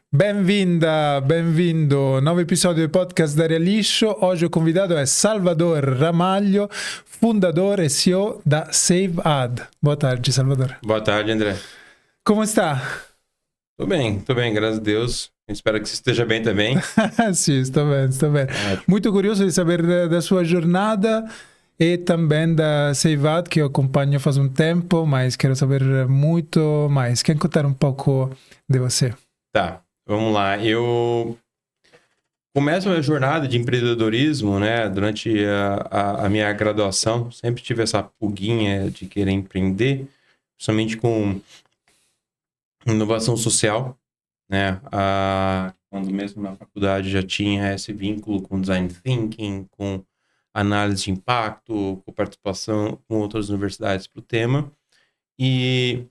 Bem-vinda, bem-vindo. Novo episódio do podcast da Aria Lixo. Hoje o convidado é Salvador Ramalho, fundador e CEO da SaveAd. Boa tarde, Salvador. Boa tarde, André. Como está? Tô bem, graças a Deus. Espero que você esteja bem também. Sim, estou bem. Ótimo. Muito curioso de saber da sua jornada e também da SaveAd, que eu acompanho faz um tempo, mas quero saber muito mais. Quer contar um pouco de você? Tá, vamos lá. Eu começo a minha jornada de empreendedorismo, né? Durante a minha graduação, sempre tive essa pulguinha de querer empreender, principalmente com inovação social, né? Quando mesmo na faculdade já tinha esse vínculo com design thinking, com análise de impacto, com participação com outras universidades para o tema. E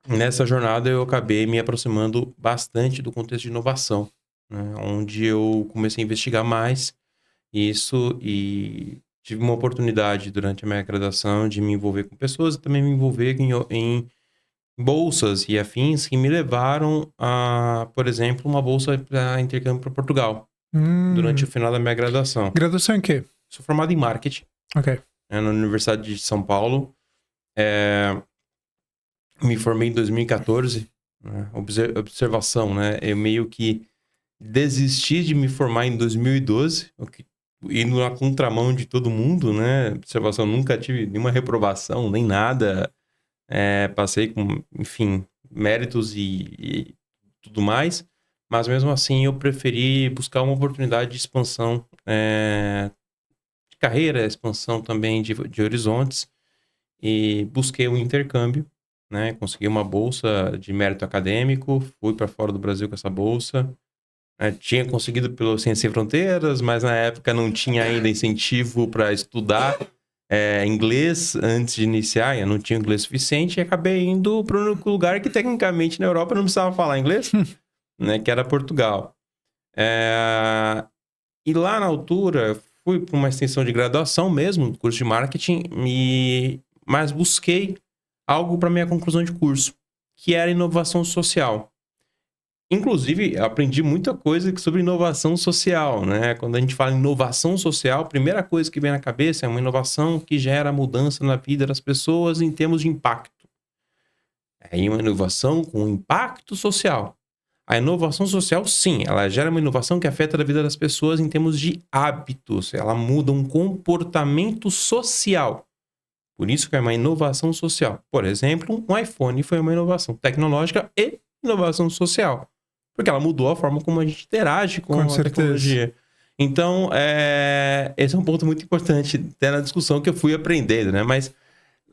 nessa jornada eu acabei me aproximando bastante do contexto de inovação, né? Onde eu comecei a investigar mais isso e tive uma oportunidade durante a minha graduação de me envolver com pessoas e também me envolver em bolsas e afins que me levaram a, por exemplo, uma bolsa para intercâmbio para Portugal durante o final da minha graduação. Graduação em quê? Sou formado em marketing, Ok. na Universidade de São Paulo. Me formei em 2014. Né? Observação, né? Eu meio que desisti de me formar em 2012, indo na contramão de todo mundo, né? Observação, nunca tive nenhuma reprovação, nem nada. Passei com, enfim, méritos e tudo mais. Mas mesmo assim eu preferi buscar uma oportunidade de expansão de carreira, expansão também de horizontes. E busquei um intercâmbio, né? Consegui uma bolsa de mérito acadêmico, fui para fora do Brasil com essa bolsa. Tinha conseguido pelo Ciências Sem Fronteiras, mas na época não tinha ainda incentivo para estudar inglês antes de iniciar. Eu não tinha inglês suficiente e acabei indo para o único lugar que tecnicamente na Europa não precisava falar inglês, né? Que era Portugal. E lá na altura eu fui para uma extensão de graduação mesmo, curso de marketing, mas busquei algo para minha conclusão de curso, que era inovação social. Inclusive, aprendi muita coisa sobre inovação social, né? Quando a gente fala em inovação social, a primeira coisa que vem na cabeça é uma inovação que gera mudança na vida das pessoas em termos de impacto. É uma inovação com impacto social. A inovação social, sim, ela gera uma inovação que afeta a vida das pessoas em termos de hábitos. Ela muda um comportamento social. Por isso que é uma inovação social. Por exemplo, um iPhone foi uma inovação tecnológica e inovação social. Porque ela mudou a forma como a gente interage com a tecnologia. Então, esse é um ponto muito importante até na discussão que eu fui aprendendo, né? Mas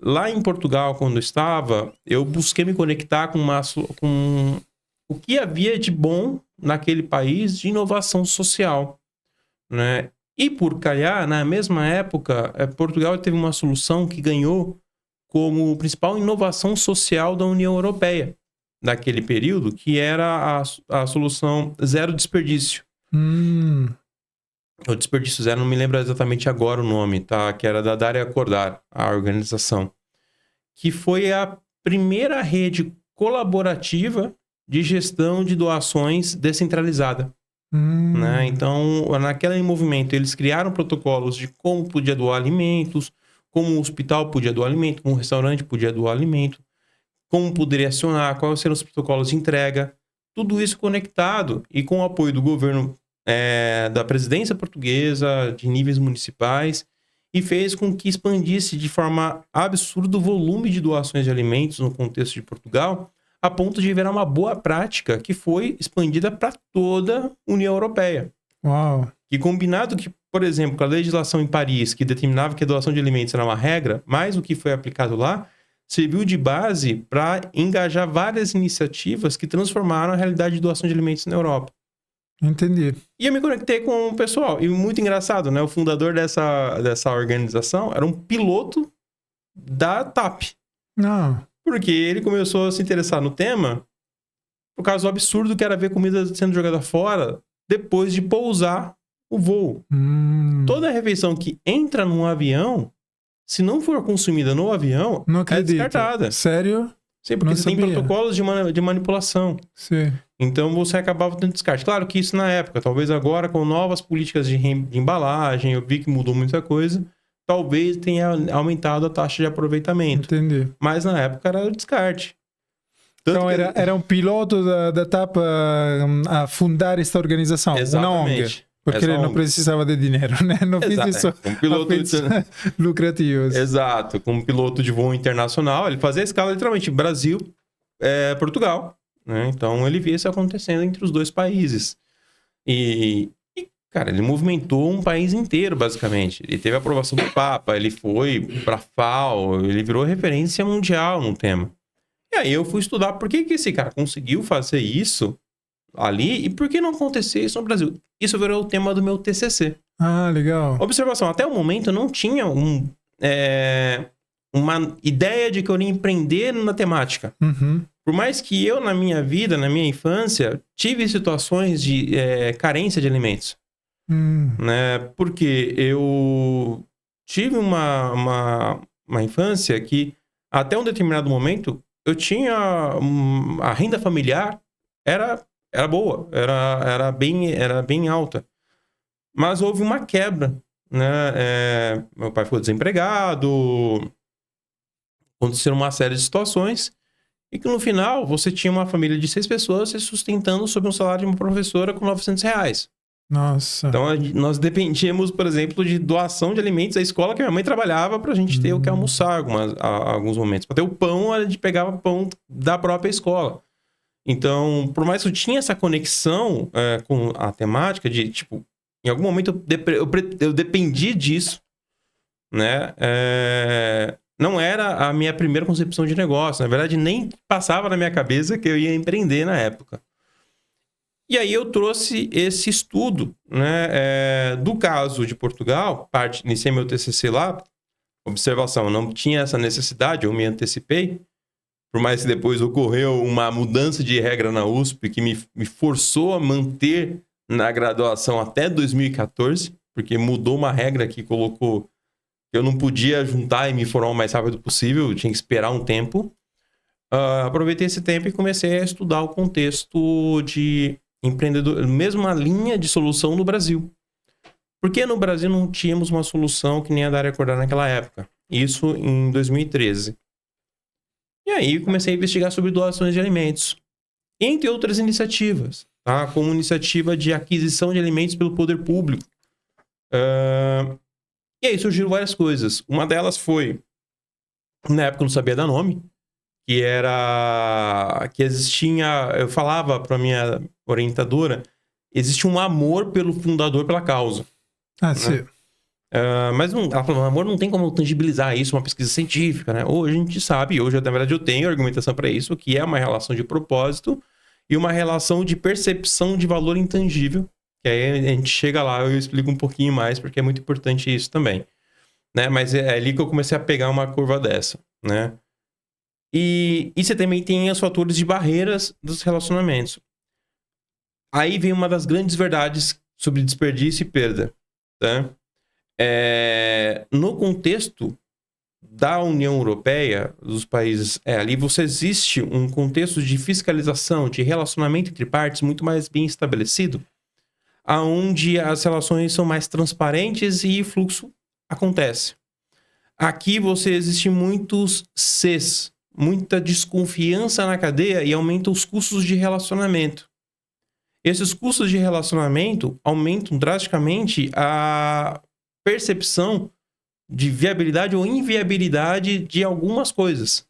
lá em Portugal, quando eu estava, eu busquei me conectar com o que havia de bom naquele país de inovação social, né? E por calhar, na mesma época, Portugal teve uma solução que ganhou como principal inovação social da União Europeia naquele período, que era a solução zero desperdício. O desperdício zero, não me lembro exatamente agora o nome, tá? Que era da Dária Acordar, a organização. Que foi a primeira rede colaborativa de gestão de doações descentralizada. Né? Então, naquele movimento, eles criaram protocolos de como podia doar alimentos, como o hospital podia doar alimento, como o restaurante podia doar alimento, como poderia acionar, quais seriam os protocolos de entrega, tudo isso conectado e com o apoio do governo, da presidência portuguesa, de níveis municipais, e fez com que expandisse de forma absurda o volume de doações de alimentos no contexto de Portugal, a ponto de virar uma boa prática que foi expandida para toda a União Europeia. Uau! E combinado que, por exemplo, com a legislação em Paris, que determinava que a doação de alimentos era uma regra, mais o que foi aplicado lá, serviu de base para engajar várias iniciativas que transformaram a realidade de doação de alimentos na Europa. Entendi. E eu me conectei com o pessoal. E muito engraçado, né? O fundador dessa organização era um piloto da TAP. Não. Porque ele começou a se interessar no tema por causa do absurdo que era ver comida sendo jogada fora depois de pousar o voo. Toda refeição que entra num avião, se não for consumida no avião, Não é acredito. descartada. Sério? Sim, porque Não você tem sabia. protocolos de manipulação. Sim. Então você acabava tendo descarte. Claro que isso na época, talvez agora com novas políticas de embalagem, eu vi que mudou muita coisa, talvez tenha aumentado a taxa de aproveitamento. Entendi. Mas na época era descarte. Tanto Então que... era um piloto da TAP a fundar esta organização, uma ONG. Exatamente. Porque Essa ele não ONG. precisava de dinheiro, né? Não fiz isso Um piloto a fins lucrativos. Exato, com um piloto de voo internacional, ele fazia a escala literalmente Brasil, Portugal, né? Então ele via isso acontecendo entre os dois países. Cara, ele movimentou um país inteiro, basicamente. Ele teve a aprovação do Papa, ele foi pra FAO, ele virou referência mundial no tema. E aí eu fui estudar por que esse cara conseguiu fazer isso ali e por que não acontecer isso no Brasil. Isso virou o tema do meu TCC. Ah, legal. Observação, até o momento eu não tinha uma ideia de que eu iria empreender na temática. Uhum. Por mais que eu, na minha vida, na minha infância, tive situações de carência de alimentos. Né? Porque eu tive uma infância que, até um determinado momento, eu tinha a renda familiar era boa, era bem alta. Mas houve uma quebra, né? Meu pai ficou desempregado, aconteceram uma série de situações, e que no final você tinha uma família de 6 pessoas se sustentando sob um salário de uma professora com R$900. Nossa. Então nós dependíamos, por exemplo, de doação de alimentos à escola que minha mãe trabalhava pra gente ter o que almoçar alguns momentos. Pra ter o pão, a gente pegava pão da própria escola. Então, por mais que eu tinha essa conexão com a temática de, tipo, em algum momento eu dependi disso, né? Não era a minha primeira concepção de negócio. Na verdade, nem passava na minha cabeça que eu ia empreender na época. E aí eu trouxe esse estudo, né, do caso de Portugal, iniciei meu TCC lá, observação, não tinha essa necessidade, eu me antecipei, por mais que depois ocorreu uma mudança de regra na USP que me forçou a manter na graduação até 2014, porque mudou uma regra que colocou que eu não podia juntar e me formar o mais rápido possível, eu tinha que esperar um tempo. Aproveitei esse tempo e comecei a estudar o contexto de empreendedor, mesma linha de solução no Brasil. Porque no Brasil não tínhamos uma solução que nem a da área acordar naquela época. Isso em 2013. E aí comecei a investigar sobre doações de alimentos. Entre outras iniciativas, tá? Como iniciativa de aquisição de alimentos pelo poder público. E aí surgiram várias coisas. Uma delas foi, na época eu não sabia dar nome, que existia, eu falava para minha orientadora, existe um amor pelo fundador, pela causa. Ah, né? sim. Mas ela falou, amor, não tem como tangibilizar isso, uma pesquisa científica, né? Hoje a gente sabe, hoje na verdade eu tenho argumentação para isso, que é uma relação de propósito e uma relação de percepção de valor intangível, que aí a gente chega lá, eu explico um pouquinho mais, porque é muito importante isso também, né? Mas é ali que eu comecei a pegar uma curva dessa, né? E você também tem os fatores de barreiras dos relacionamentos. Aí vem uma das grandes verdades sobre desperdício e perda, tá? No contexto da União Europeia, dos países, ali existe um contexto de fiscalização, de relacionamento entre partes muito mais bem estabelecido, aonde as relações são mais transparentes e o fluxo acontece. Aqui existe muitos Cs, muita desconfiança na cadeia e aumenta os custos de relacionamento. Esses custos de relacionamento aumentam drasticamente a percepção de viabilidade ou inviabilidade de algumas coisas.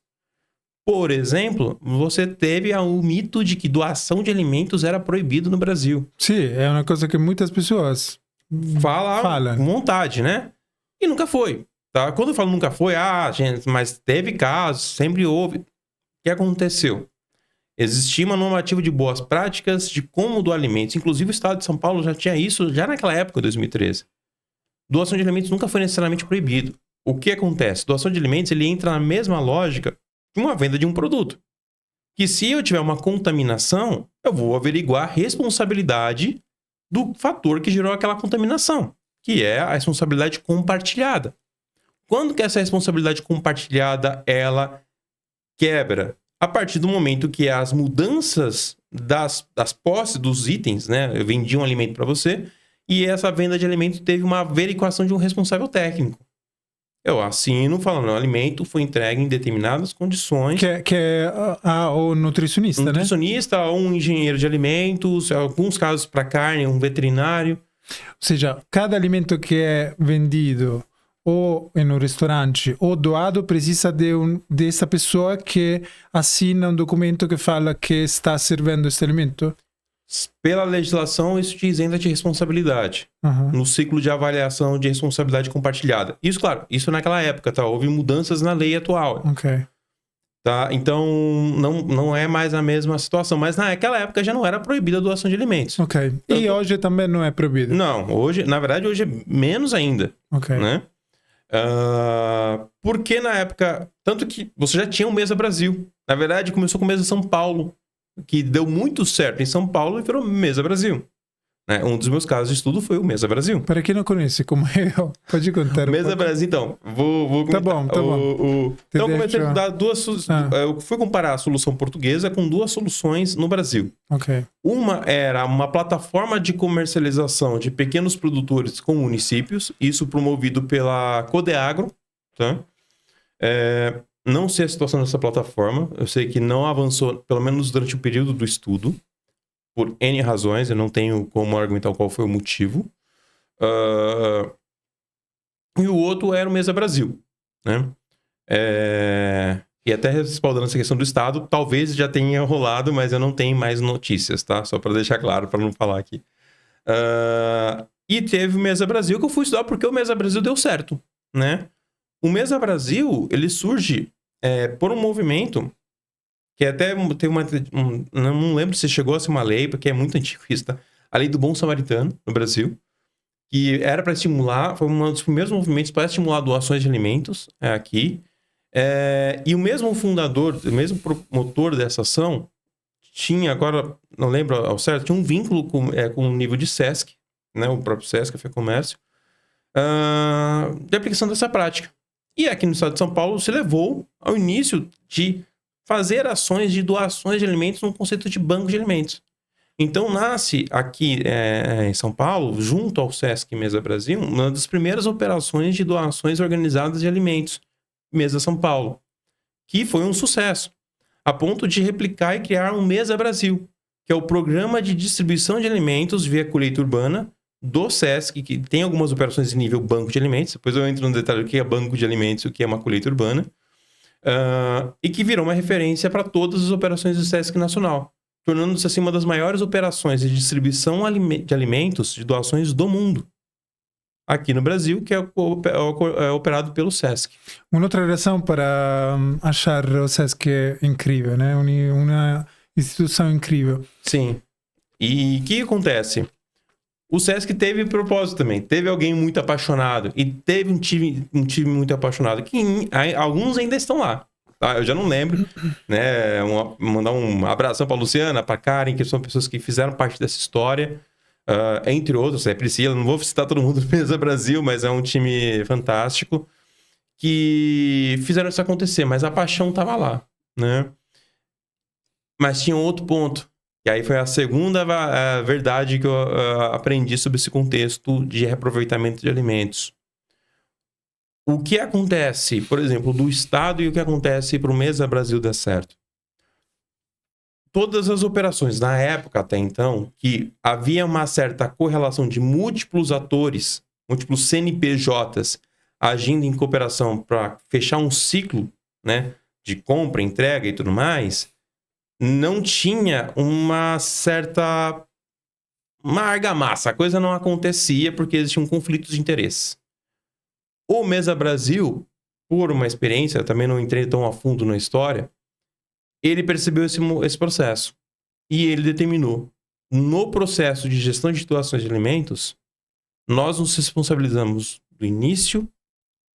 Por exemplo, você teve o mito de que doação de alimentos era proibido no Brasil. Sim, é uma coisa que muitas pessoas falam com vontade, né? E nunca foi. Tá? Quando eu falo nunca foi, gente, mas teve casos, sempre houve. O que aconteceu? Existia uma normativa de boas práticas de como doar alimentos. Inclusive o Estado de São Paulo já tinha isso já naquela época, 2013. Doação de alimentos nunca foi necessariamente proibido. O que acontece? Doação de alimentos ele entra na mesma lógica de uma venda de um produto. Que se eu tiver uma contaminação, eu vou averiguar a responsabilidade do fator que gerou aquela contaminação, que é a responsabilidade compartilhada. Quando que essa responsabilidade compartilhada ela quebra? a partir do momento que as mudanças das posses dos itens, né? Eu vendi um alimento para você e essa venda de alimento teve uma averiguação de um responsável técnico. Eu assino falando, o alimento foi entregue em determinadas condições. Que é o nutricionista, Um né? nutricionista ou um engenheiro de alimentos, em alguns casos para carne, um veterinário. Ou seja, cada alimento que é vendido ou em um restaurante ou doado precisa dessa pessoa que assina um documento que fala que está servindo esse alimento? Pela legislação, isso te isenta de responsabilidade. No ciclo de avaliação de responsabilidade compartilhada. Isso, claro, isso naquela época, tá? Houve mudanças na lei atual. Ok. Tá? Então, não é mais a mesma situação. Mas naquela época já não era proibida a doação de alimentos. Ok. E hoje também não é proibido? Não, hoje, na verdade, hoje é menos ainda. Ok. Né? Porque na época, tanto que você já tinha o Mesa Brasil. Na verdade, começou com o Mesa São Paulo, que deu muito certo em São Paulo e virou Mesa Brasil. Né? Um dos meus casos de estudo foi o Mesa Brasil. Para quem não conhece, como eu, pode contar. Mesa Brasil, então, vou Tá bom, tá bom. Então, eu comecei a dar eu fui comparar a solução portuguesa com duas soluções no Brasil. Ok. Uma era uma plataforma de comercialização de pequenos produtores com municípios, isso promovido pela Codeagro, tá? Não sei a situação dessa plataforma, eu sei que não avançou, pelo menos durante o período do estudo, por N razões, eu não tenho como argumentar qual foi o motivo. E o outro era o Mesa Brasil, né? E até respaldando essa questão do Estado, talvez já tenha rolado, mas eu não tenho mais notícias, tá? Só para deixar claro, para não falar aqui. E teve o Mesa Brasil, que eu fui estudar porque o Mesa Brasil deu certo, né? O Mesa Brasil, ele surge por um movimento que até tem não lembro se chegou a ser uma lei, porque é muito antigo isso, tá? A Lei do Bom Samaritano, no Brasil, que era para estimular, foi um dos primeiros movimentos para estimular doações de alimentos aqui. E o mesmo fundador, o mesmo promotor dessa ação, tinha, agora não lembro ao certo, tinha um vínculo com o nível de SESC, né, o próprio SESC, Fé Comércio, de aplicação dessa prática. E aqui no estado de São Paulo se levou ao início de fazer ações de doações de alimentos no conceito de banco de alimentos. Então nasce aqui em São Paulo, junto ao SESC Mesa Brasil, uma das primeiras operações de doações organizadas de alimentos, Mesa São Paulo, que foi um sucesso, a ponto de replicar e criar um Mesa Brasil, que é o programa de distribuição de alimentos via colheita urbana do SESC, que tem algumas operações de nível banco de alimentos, depois eu entro no detalhe do que é banco de alimentos e o que é uma colheita urbana, e que virou uma referência para todas as operações do SESC Nacional, tornando-se assim uma das maiores operações de distribuição de alimentos de doações do mundo, aqui no Brasil, que é operado pelo SESC. Uma outra razão para achar o SESC incrível, né? Uma instituição incrível. Sim. E o que acontece? O SESC teve propósito também. Teve alguém muito apaixonado. E teve um time muito apaixonado. Que alguns ainda estão lá. Tá? Eu já não lembro. Né? Mandar um abração para a Luciana, para a Karen, que são pessoas que fizeram parte dessa história. Entre outros, Priscila. Não vou citar todo mundo do Mesa Brasil, mas é um time fantástico. Que fizeram isso acontecer. Mas a paixão estava lá. Né? Mas tinha um outro ponto. E aí foi a segunda verdade que eu aprendi sobre esse contexto de reaproveitamento de alimentos. O que acontece, por exemplo, do Estado e o que acontece para o Mesa Brasil dar certo? Todas as operações, na época até então, que havia uma certa correlação de múltiplos atores, múltiplos CNPJs, agindo em cooperação para fechar um ciclo, né, de compra, entrega e tudo mais, não tinha uma argamassa. A coisa não acontecia porque existiam conflitos de interesse. O Mesa Brasil, por uma experiência, eu também não entrei tão a fundo na história, ele percebeu esse processo. E ele determinou, no processo de gestão de doações de alimentos, nós nos responsabilizamos do início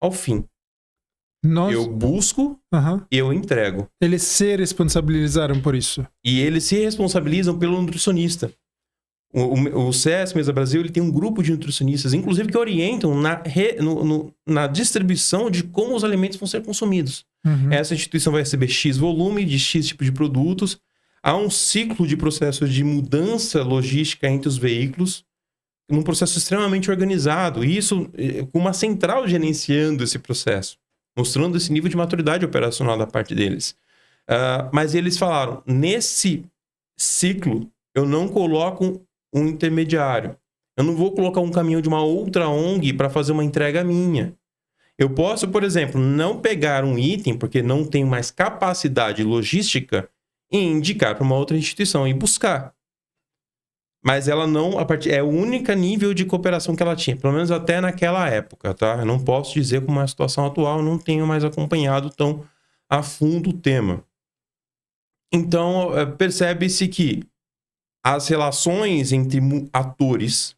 ao fim. Eu busco e eu entrego. Eles se responsabilizaram por isso. E eles se responsabilizam pelo nutricionista. O CS Mesa Brasil, ele tem um grupo de nutricionistas, inclusive, que orientam na distribuição de como os alimentos vão ser consumidos. Essa instituição vai receber X volume de X tipo de produtos. Há um ciclo de processos de mudança logística entre os veículos, num processo extremamente organizado. E isso com uma central gerenciando esse processo, mostrando esse nível de maturidade operacional da parte deles. Mas eles falaram, nesse ciclo, eu não coloco um intermediário. Eu não vou colocar um caminhão de uma outra ONG para fazer uma entrega minha. Eu posso, por exemplo, não pegar um item, porque não tenho mais capacidade logística, e indicar para uma outra instituição e buscar. Mas ela não, é o único nível de cooperação que ela tinha, pelo menos até naquela época, tá? Eu não posso dizer como é a situação atual, eu não tenho mais acompanhado tão a fundo o tema. Então, percebe-se que as relações entre atores,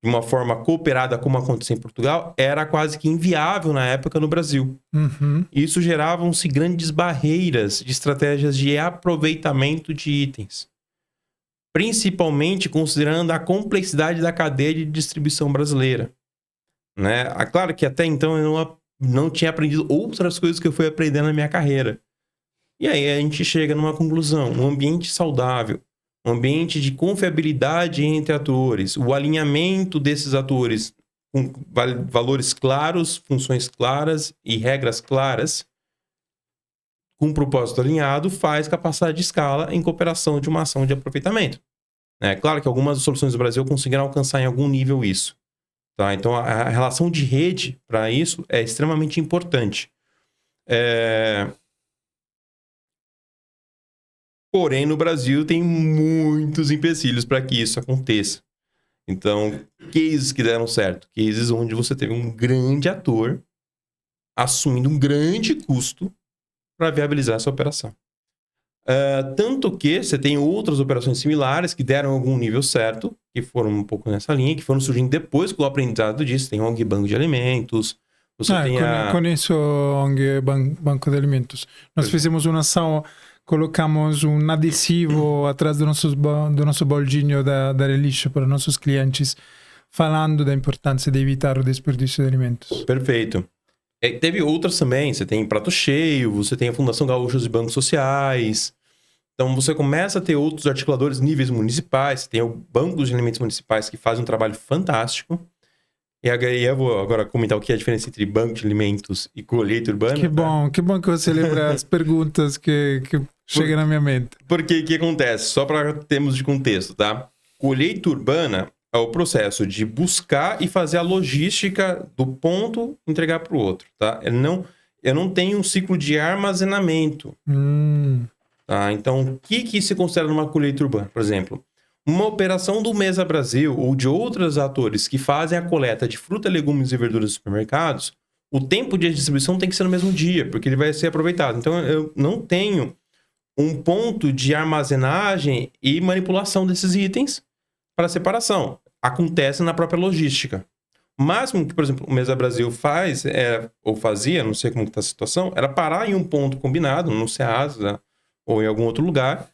de uma forma cooperada como aconteceu em Portugal, era quase que inviável na época no Brasil. Isso geravam-se grandes barreiras de estratégias de aproveitamento de itens. Principalmente considerando a complexidade da cadeia de distribuição brasileira. Né? Claro que até então eu não tinha aprendido outras coisas que eu fui aprendendo na minha carreira. E aí a gente chega numa conclusão, um ambiente saudável, um ambiente de confiabilidade entre atores, o alinhamento desses atores com valores claros, funções claras e regras claras, com um propósito alinhado, faz capacidade de escala em cooperação de uma ação de aproveitamento. É claro que algumas soluções do Brasil conseguiram alcançar em algum nível isso. Tá? Então, a relação de rede para isso é extremamente importante. Porém, no Brasil tem muitos empecilhos para que isso aconteça. Então, cases que deram certo. Cases onde você teve um grande ator assumindo um grande custo para viabilizar essa operação. Tanto que você tem outras operações similares que deram algum nível certo, que foram um pouco nessa linha, que foram surgindo depois com o aprendizado disso. Tem ONG Banco de Alimentos. Conheço ONG Banco de Alimentos. Nós fizemos uma ação, colocamos um adesivo atrás do nosso boldinho da lixo para nossos clientes, falando da importância de evitar o desperdício de alimentos. Perfeito. Teve outras também, você tem Prato Cheio, você tem a Fundação Gaúcha de Bancos Sociais. Então você começa a ter outros articuladores níveis municipais, você tem o Banco de Alimentos Municipais que faz um trabalho fantástico. E eu vou agora comentar o que é a diferença entre banco de alimentos e colheita urbana. Que bom que você lembra as perguntas que chegam na minha mente. Porque o que acontece? Só para termos de contexto, tá? Colheita urbana é o processo de buscar e fazer a logística do ponto entregar para o outro, tá? Eu não tenho um ciclo de armazenamento. Tá? Então, o que se considera numa colheita urbana? Por exemplo, uma operação do Mesa Brasil ou de outros atores que fazem a coleta de fruta, legumes e verduras dos supermercados, o tempo de distribuição tem que ser no mesmo dia, porque ele vai ser aproveitado. Então, eu não tenho um ponto de armazenagem e manipulação desses itens para separação. Acontece na própria logística. O máximo que, por exemplo, o Mesa Brasil faz, ou fazia, não sei como está a situação, era parar em um ponto combinado, no Ceasa ou em algum outro lugar,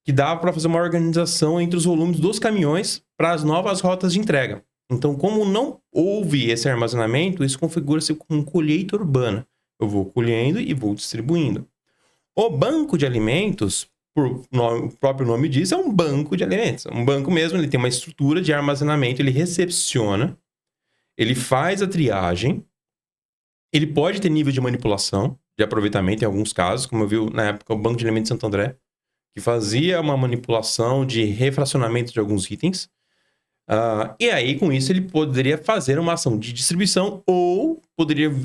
que dava para fazer uma organização entre os volumes dos caminhões para as novas rotas de entrega. Então, como não houve esse armazenamento, isso configura-se como colheita urbana. Eu vou colhendo e vou distribuindo. O banco de alimentos, o próprio nome diz, é um banco de alimentos. Um banco mesmo, ele tem uma estrutura de armazenamento, ele recepciona, ele faz a triagem, ele pode ter nível de manipulação, de aproveitamento em alguns casos, como eu vi na época o Banco de Alimentos de Santo André, que fazia uma manipulação de refracionamento de alguns itens. E aí, com isso, ele poderia fazer uma ação de distribuição ou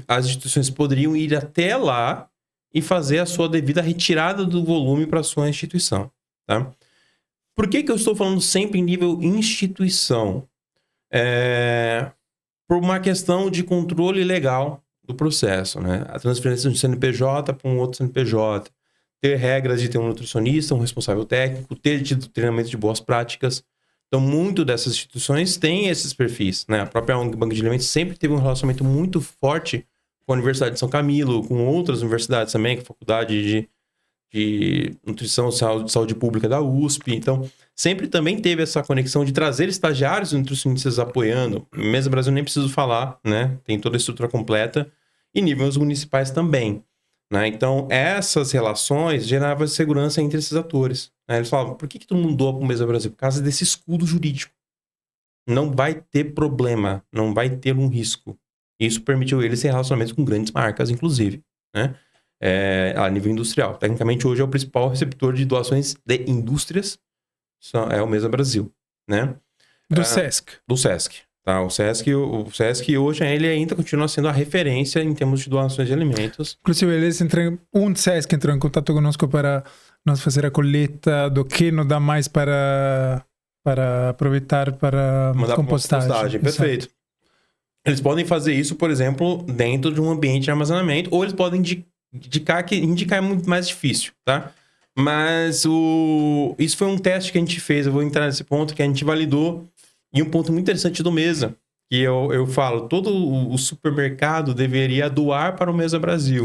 as instituições poderiam ir até lá e fazer a sua devida retirada do volume para a sua instituição. Tá? Por que eu estou falando sempre em nível instituição? Por uma questão de controle legal do processo. Né? A transferência de CNPJ para um outro CNPJ. Ter regras de ter um nutricionista, um responsável técnico, ter tido treinamento de boas práticas. Então, muito dessas instituições têm esses perfis. Né? A própria ONG Banco de Alimentos sempre teve um relacionamento muito forte com a Universidade de São Camilo, com outras universidades também, com a Faculdade de nutrição, saúde pública da USP. Então, sempre também teve essa conexão de trazer estagiários nutricionistas apoiando. Mesa Brasil nem preciso falar, né? Tem toda a estrutura completa. E níveis municipais também. Né? Então, essas relações geravam segurança entre esses atores. Né? Eles falavam, por que tu mudou para o Mesa Brasil? Por causa desse escudo jurídico. Não vai ter problema, não vai ter um risco. Isso permitiu eles ter relacionamentos com grandes marcas, inclusive, né? A nível industrial. Tecnicamente, hoje é o principal receptor de doações de indústrias, é o Mesa Brasil, né? Do Sesc. Do Sesc. Tá? O Sesc hoje ele ainda continua sendo a referência em termos de doações de alimentos. Inclusive, Sesc entrou em contato conosco para nós fazer a coleta do que não dá mais para aproveitar para mandar compostagem. Perfeito. Eles podem fazer isso, por exemplo, dentro de um ambiente de armazenamento, ou eles podem indicar é muito mais difícil, tá? Mas isso foi um teste que a gente fez, eu vou entrar nesse ponto, que a gente validou, e um ponto muito interessante do Mesa, que eu falo, todo o supermercado deveria doar para o Mesa Brasil.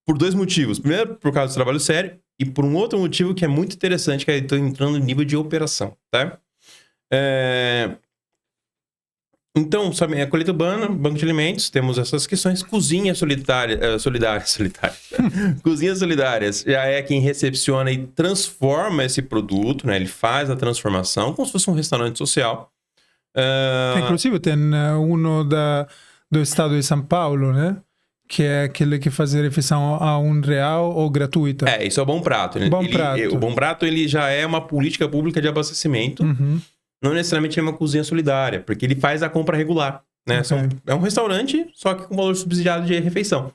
Por 2 motivos. Primeiro, por causa do trabalho sério, e por um outro motivo que é muito interessante, que eu estou entrando no nível de operação, tá? Então, sabe, a colheita urbana, banco de alimentos, temos essas questões, cozinha solidárias. Cozinhas solidárias já é quem recepciona e transforma esse produto, né? Ele faz a transformação como se fosse um restaurante social. Inclusive tem do estado de São Paulo, né? Que é aquele que faz a refeição a R$1 ou gratuita. Isso é o Bom Prato. O Bom Prato ele já é uma política pública de abastecimento. Uhum. Não necessariamente é uma cozinha solidária, porque ele faz a compra regular, né? Okay. É um restaurante, só que com valor subsidiado de refeição.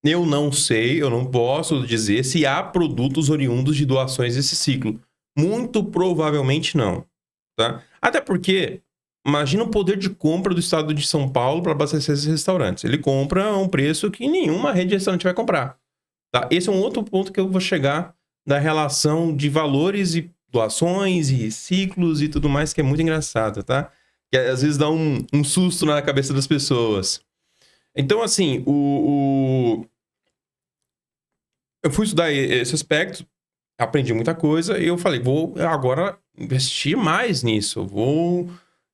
Eu não sei, eu não posso dizer se há produtos oriundos de doações desse ciclo. Muito provavelmente não, tá? Até porque, imagina o poder de compra do estado de São Paulo para abastecer esses restaurantes. Ele compra a um preço que nenhuma rede de restaurante vai comprar, tá? Esse é um outro ponto que eu vou chegar da relação de valores e doações e ciclos e tudo mais, que é muito engraçado, tá? Que às vezes dá um susto na cabeça das pessoas. Então, assim, eu fui estudar esse aspecto, aprendi muita coisa e eu falei, vou agora investir mais nisso.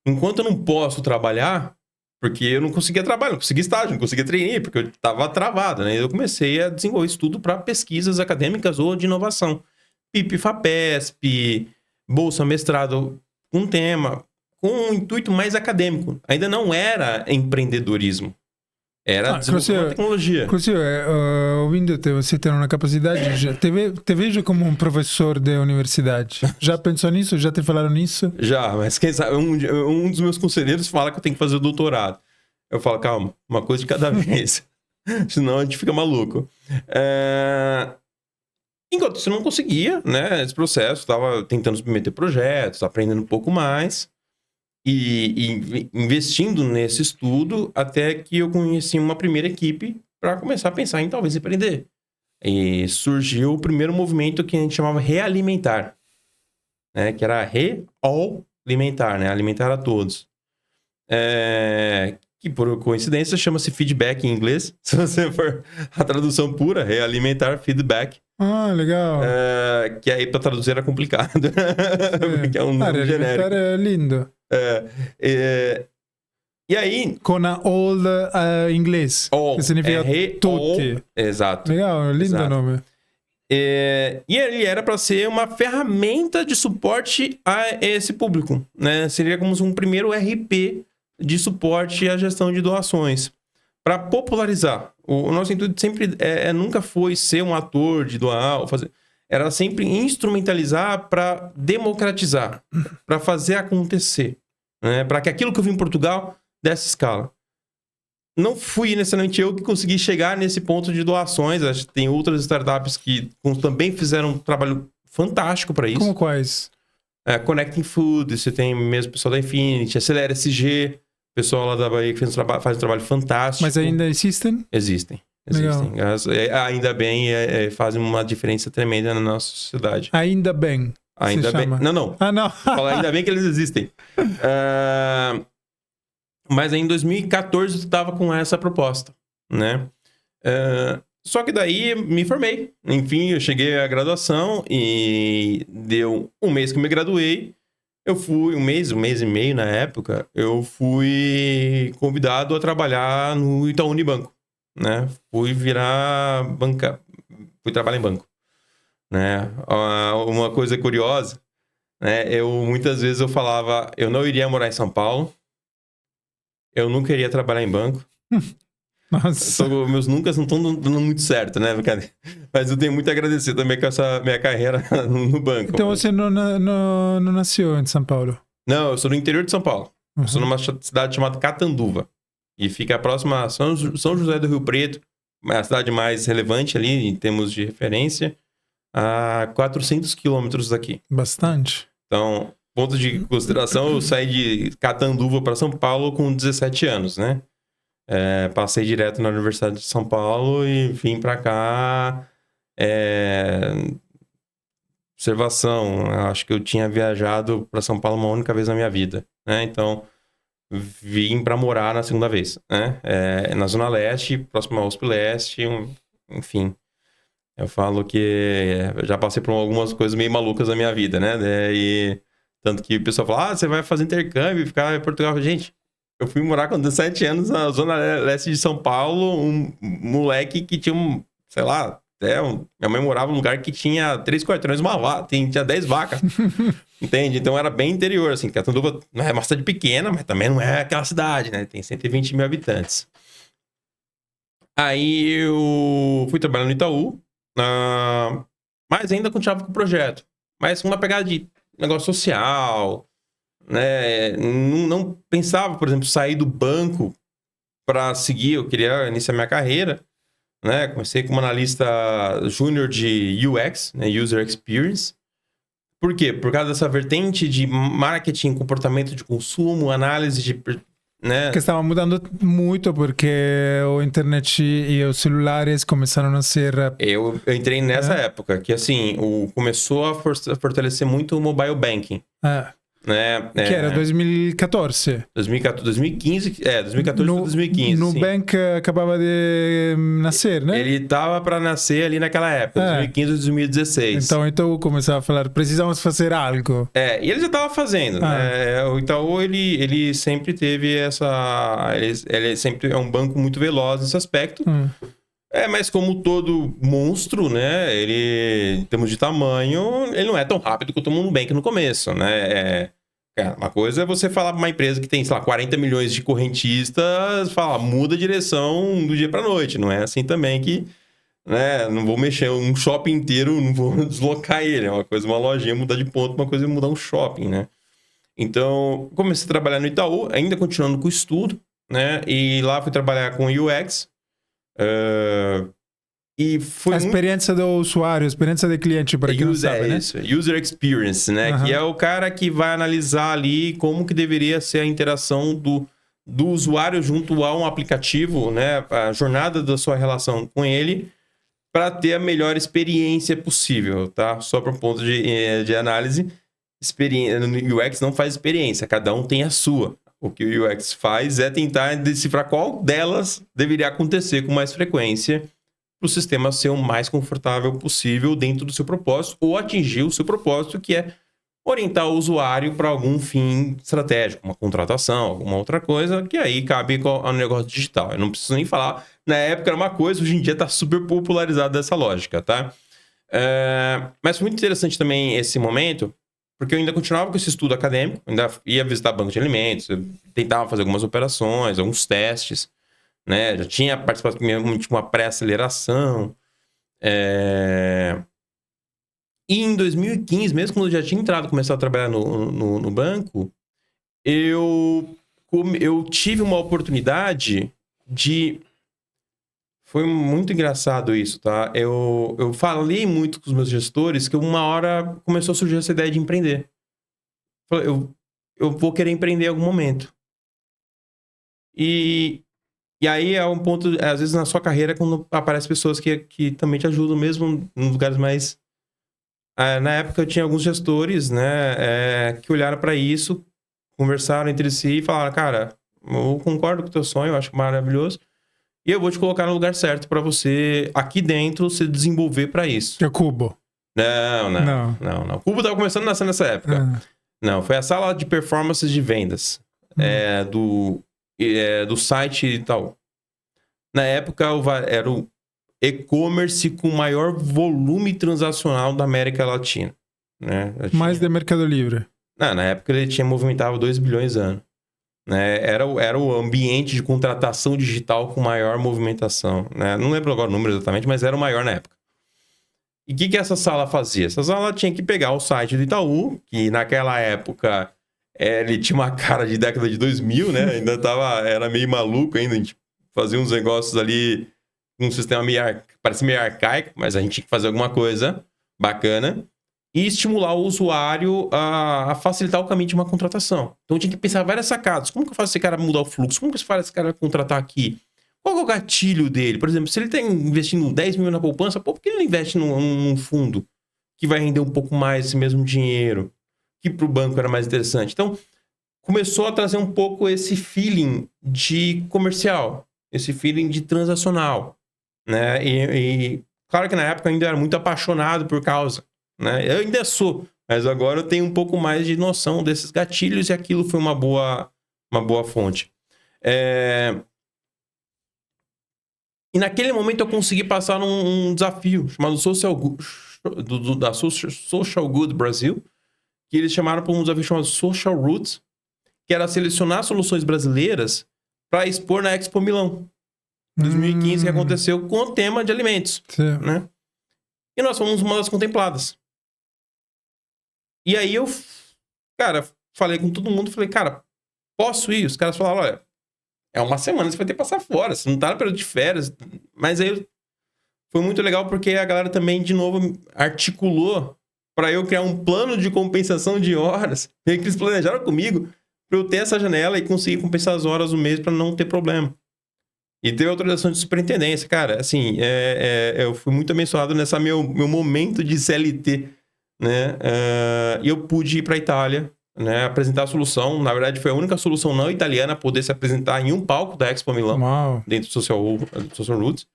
Enquanto eu não posso trabalhar, porque eu não conseguia trabalhar, não conseguia estágio, não conseguia treinar, porque eu estava travado, né? Eu comecei a desenvolver estudo para pesquisas acadêmicas ou de inovação. PIP, FAPESP, bolsa, mestrado, um tema, com um intuito mais acadêmico. Ainda não era empreendedorismo. Era desenvolver uma tecnologia. Inclusive, ouvindo-te, você tem uma capacidade, te vejo como um professor de universidade. Já pensou nisso? Já te falaram nisso? Já, mas quem sabe, um dos meus conselheiros fala que eu tenho que fazer o doutorado. Eu falo, calma, uma coisa de cada vez. Senão a gente fica maluco. Enquanto você não conseguia, né, esse processo, estava tentando submeter projetos, aprendendo um pouco mais e investindo nesse estudo até que eu conheci uma primeira equipe para começar a pensar em talvez empreender. E surgiu o primeiro movimento que a gente chamava Realimentar, né, que era Realimentar, né, alimentar a todos. Que por coincidência chama-se feedback em inglês, se você for a tradução pura, Realimentar, feedback. Ah, legal. Que aí para traduzir era complicado. Porque é um nome genérico. É lindo. E aí... Com a old inglês. Que significa tutti. Exato. Legal, lindo o nome. E ele era para ser uma ferramenta de suporte a esse público, né? Seria como um primeiro RP de suporte à gestão de doações. Para popularizar. O nosso intuito sempre nunca foi ser um ator de doar, era sempre instrumentalizar para democratizar, para fazer acontecer, né? Para que aquilo que eu vi em Portugal desse escala. Não fui necessariamente eu que consegui chegar nesse ponto de doações, acho que tem outras startups que também fizeram um trabalho fantástico para isso. Como quais? Connecting Food, você tem mesmo o pessoal da Infinity, Acelera SG, pessoal lá da Bahia que faz um trabalho fantástico. Mas ainda existem? Existem. Ainda bem, fazem uma diferença tremenda na nossa sociedade. Ainda bem. Ainda bem. Não. Ah, não. Fala, ainda bem que eles existem. Mas aí em 2014 tu tava com essa proposta, né? Só que daí me formei. Enfim, eu cheguei à graduação e deu um mês que eu me graduei. Eu fui, um mês e meio na época, eu fui convidado a trabalhar no Itaú Unibanco, né? Fui trabalhar em banco, né? Uma coisa curiosa, né? Muitas vezes eu falava, eu não iria morar em São Paulo, eu não queria trabalhar em banco. Nossa. Meus nunca não estão dando muito certo, né? Mas eu tenho muito a agradecer também com essa minha carreira no banco. Então você não nasceu em São Paulo? Não, eu sou do interior de São Paulo. Uhum. Eu sou numa cidade chamada Catanduva. E fica próxima a São José do Rio Preto, a cidade mais relevante ali em termos de referência, a 400 quilômetros daqui. Bastante. Então, ponto de consideração, eu saí de Catanduva para São Paulo com 17 anos, né? Passei direto na Universidade de São Paulo e vim para cá. Observação, acho que eu tinha viajado para São Paulo uma única vez na minha vida, né? Então, vim para morar na segunda vez, né? Na Zona Leste, próximo à USP Leste, enfim. Eu falo que eu já passei por algumas coisas meio malucas na minha vida, né? Tanto que o pessoal fala, você vai fazer intercâmbio e ficar em Portugal. Gente, eu fui morar com 17 anos na Zona Leste de São Paulo, um moleque que tinha sei lá, minha mãe morava num lugar que tinha 3 quarteirões, tinha 10 vacas. Entende? Então era bem interior, assim. Catanduva não é uma cidade pequena, mas também não é aquela cidade, né? Tem 120 mil habitantes. Aí eu fui trabalhar no Itaú, mas ainda continuava com o projeto. Mas uma pegada de negócio social, né? Não pensava, por exemplo, sair do banco para seguir, eu queria iniciar minha carreira, né? Comecei como analista júnior de UX, né? User Experience. Por quê? Por causa dessa vertente de marketing, comportamento de consumo, análise de... né? Que estava mudando muito porque a internet e os celulares começaram a ser... Eu entrei nessa época, que assim, começou a fortalecer muito o mobile banking. Né? Que era 2014. 2015, 2014 para 2015. Nubank acabava de nascer, né? Ele tava para nascer ali naquela época, 2015 ou 2016. Então começava a falar, precisamos fazer algo. E ele já tava fazendo, né? O Itaú, ele sempre teve essa... Ele sempre é um banco muito veloz nesse aspecto. Mas como todo monstro, né? Ele, em termos de tamanho, ele não é tão rápido quanto o Nubank no começo, né? Uma coisa é você falar para uma empresa que tem, sei lá, 40 milhões de correntistas, muda a direção do dia para noite. Não é assim também que, né? Não vou mexer um shopping inteiro, não vou deslocar ele. É uma coisa, uma lojinha mudar de ponto, uma coisa é mudar um shopping, né? Então, comecei a trabalhar no Itaú, ainda continuando com o estudo, né? E lá fui trabalhar com UX. E foi a experiência do usuário, a experiência do cliente, para quem não sabe, né? Isso, User Experience, né? Que é o cara que vai analisar ali como que deveria ser a interação do usuário junto a um aplicativo, né? A jornada da sua relação com ele, para ter a melhor experiência possível, tá? Só para um ponto de análise, no UX não faz experiência, cada um tem a sua. O que o UX faz é tentar decifrar qual delas deveria acontecer com mais frequência para o sistema ser o mais confortável possível dentro do seu propósito ou atingir o seu propósito, que é orientar o usuário para algum fim estratégico, uma contratação, alguma outra coisa, que aí cabe ao negócio digital. Eu não preciso nem falar, na época era uma coisa, hoje em dia está super popularizada essa lógica, tá? Mas foi muito interessante também esse momento, porque eu ainda continuava com esse estudo acadêmico, ainda ia visitar banco de alimentos, eu tentava fazer algumas operações, alguns testes, né? Já tinha participado de uma pré-aceleração. E em 2015, mesmo quando eu já tinha começado a trabalhar no banco, eu tive uma oportunidade de... Foi muito engraçado isso, tá? Eu falei muito com os meus gestores que uma hora começou a surgir essa ideia de empreender. Eu vou querer empreender em algum momento. E aí é um ponto, às vezes na sua carreira, quando aparecem pessoas que também te ajudam, mesmo em lugares mais... na época eu tinha alguns gestores, né, que olharam para isso, conversaram entre si e falaram, cara, eu concordo com o teu sonho, eu acho maravilhoso, E eu vou te colocar no lugar certo para você, aqui dentro, se desenvolver para isso. Que é Cubo. Não. O Cubo tava começando a nascer nessa época. Não, foi a sala de performances de vendas do site e tal. Na época, era o e-commerce com maior volume transacional da América Latina. Né? Mais de Mercado Livre. Não, na época ele movimentava 2 bilhões ano. Né? Era o ambiente de contratação digital com maior movimentação. Né? Não lembro agora o número exatamente, mas era o maior na época. E o que essa sala fazia? Essa sala tinha que pegar o site do Itaú, que naquela época ele tinha uma cara de década de 2000, né? Ainda era meio maluco ainda, a gente fazia uns negócios ali, um sistema parecia meio arcaico, mas a gente tinha que fazer alguma coisa bacana e estimular o usuário a facilitar o caminho de uma contratação. Então tinha que pensar várias sacadas. Como que eu faço esse cara mudar o fluxo? Como que eu faço esse cara contratar aqui? Qual é o gatilho dele? Por exemplo, se ele está investindo 10 mil na poupança, por que ele não investe num fundo que vai render um pouco mais esse mesmo dinheiro? Que para o banco era mais interessante. Então, começou a trazer um pouco esse feeling de comercial, esse feeling de transacional. Né? E claro que na época eu ainda era muito apaixonado por causa. Né? Eu ainda sou, mas agora eu tenho um pouco mais de noção desses gatilhos e aquilo foi uma boa fonte. E naquele momento eu consegui passar um desafio chamado da Social Good Brasil, que eles chamaram para um desafio chamado Social Roots, que era selecionar soluções brasileiras para expor na Expo Milão. 2015, que aconteceu com o tema de alimentos. Né? E nós fomos uma das contempladas. E aí eu, falei com todo mundo, falei, cara, posso ir? Os caras falaram, olha, é uma semana, você vai ter que passar fora, você não tá no período de férias. Mas aí foi muito legal porque a galera também, de novo, articulou para eu criar um plano de compensação de horas. Que eles planejaram comigo para eu ter essa janela e conseguir compensar as horas do mês para não ter problema. E teve autorização de superintendência. Cara, assim, eu fui muito abençoado nessa meu momento de CLT, né? E eu pude ir para a Itália, né, apresentar a solução. Na verdade, foi a única solução não italiana a poder se apresentar em um palco da Expo Milão, dentro do Social Roots.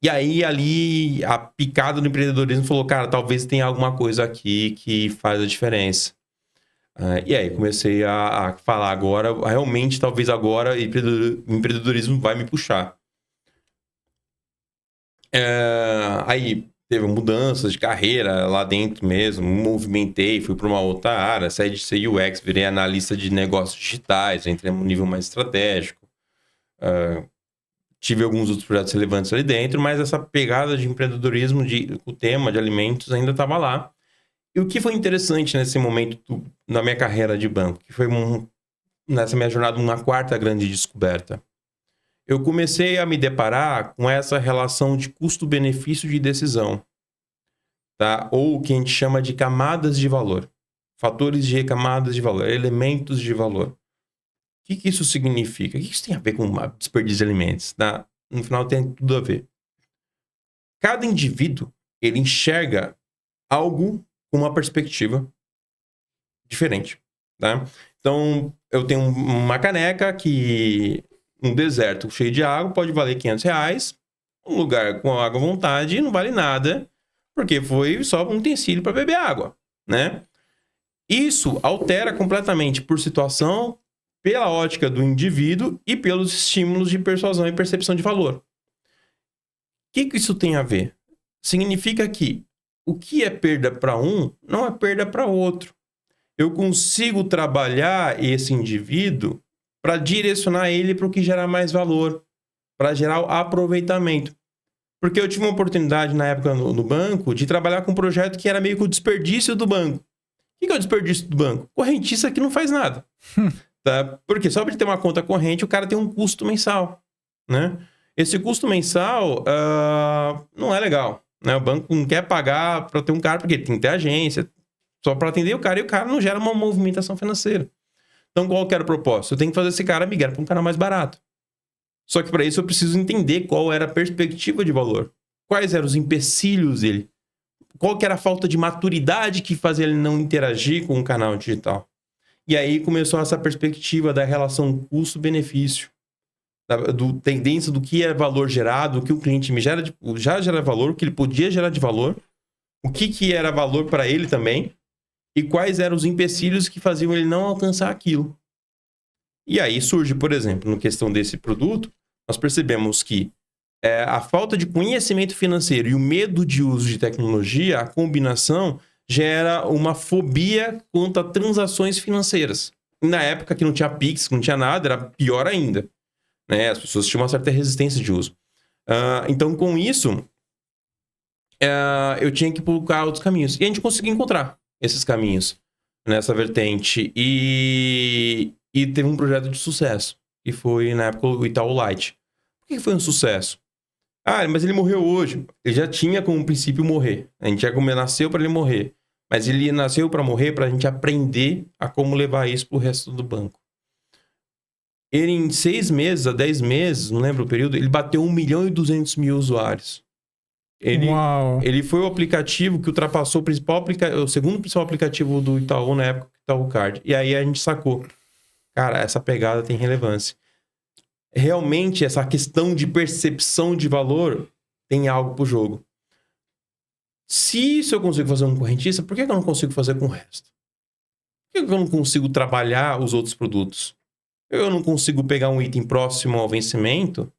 E aí, ali, a picada do empreendedorismo falou, cara, talvez tenha alguma coisa aqui que faz a diferença. E aí, comecei a falar agora, realmente, talvez agora, o empreendedorismo vai me puxar. Aí, teve mudanças de carreira lá dentro mesmo, movimentei, fui para uma outra área, saí de ser UX, virei analista de negócios digitais, entrei num nível mais estratégico. Tive alguns outros projetos relevantes ali dentro, mas essa pegada de empreendedorismo, o tema de alimentos ainda estava lá. E o que foi interessante nesse momento na minha carreira de banco, que foi nessa minha jornada uma quarta grande descoberta, eu comecei a me deparar com essa relação de custo-benefício de decisão, tá? Ou o que a gente chama de camadas de valor. Fatores de camadas de valor, elementos de valor. O que isso significa? O que isso tem a ver com desperdício de alimentos? Tá? No final tem tudo a ver. Cada indivíduo, ele enxerga algo com uma perspectiva diferente, tá? Então, eu tenho uma caneca que um deserto cheio de água pode valer R$500. Um lugar com água à vontade não vale nada, porque foi só um utensílio para beber água, né? Isso altera completamente por situação, pela ótica do indivíduo e pelos estímulos de persuasão e percepção de valor. O que isso tem a ver? Significa que o que é perda para um não é perda para outro. Eu consigo trabalhar esse indivíduo para direcionar ele para o que gera mais valor, para gerar o aproveitamento. Porque eu tive uma oportunidade na época no banco de trabalhar com um projeto que era meio que o desperdício do banco. O que é o desperdício do banco? Correntista que não faz nada. Tá? Porque só para ter uma conta corrente, o cara tem um custo mensal. Né? Esse custo mensal não é legal. Né? O banco não quer pagar para ter um cara, porque tem que ter agência, só para atender o cara, e o cara não gera uma movimentação financeira. Então, qual que era o propósito? Eu tenho que fazer esse cara migrar para um cara mais barato. Só que para isso eu preciso entender qual era a perspectiva de valor. Quais eram os empecilhos dele. Qual que era a falta de maturidade que fazia ele não interagir com o canal digital. E aí começou essa perspectiva da relação custo-benefício. tendência do que é valor gerado, o que o cliente me gera, já gera valor, o que ele podia gerar de valor, o que era valor para ele também, e quais eram os empecilhos que faziam ele não alcançar aquilo. E aí surge, por exemplo, na questão desse produto, nós percebemos que a falta de conhecimento financeiro e o medo de uso de tecnologia, a combinação, gera uma fobia quanto a transações financeiras. Na época que não tinha Pix, que não tinha nada, era pior ainda. Né? As pessoas tinham uma certa resistência de uso. Então, com isso, eu tinha que procurar outros caminhos. E a gente conseguiu encontrar esses caminhos nessa vertente. E teve um projeto de sucesso, que foi, na época, o Itaú Light. Por que foi um sucesso? Mas ele morreu hoje. Ele já tinha como princípio morrer. A gente já nasceu para ele morrer. Mas ele nasceu para morrer para a gente aprender a como levar isso para o resto do banco. Ele, em 6 meses a 10 meses, não lembro o período, ele bateu 1.200.000 usuários. Ele foi o aplicativo que ultrapassou o segundo principal aplicativo do Itaú na época, Itaú Card. E aí a gente sacou. Cara, essa pegada tem relevância. Realmente, essa questão de percepção de valor tem algo pro jogo. Se isso eu consigo fazer com um correntista, por que eu não consigo fazer com o resto? Por que eu não consigo trabalhar os outros produtos? Eu não consigo pegar um item próximo ao vencimento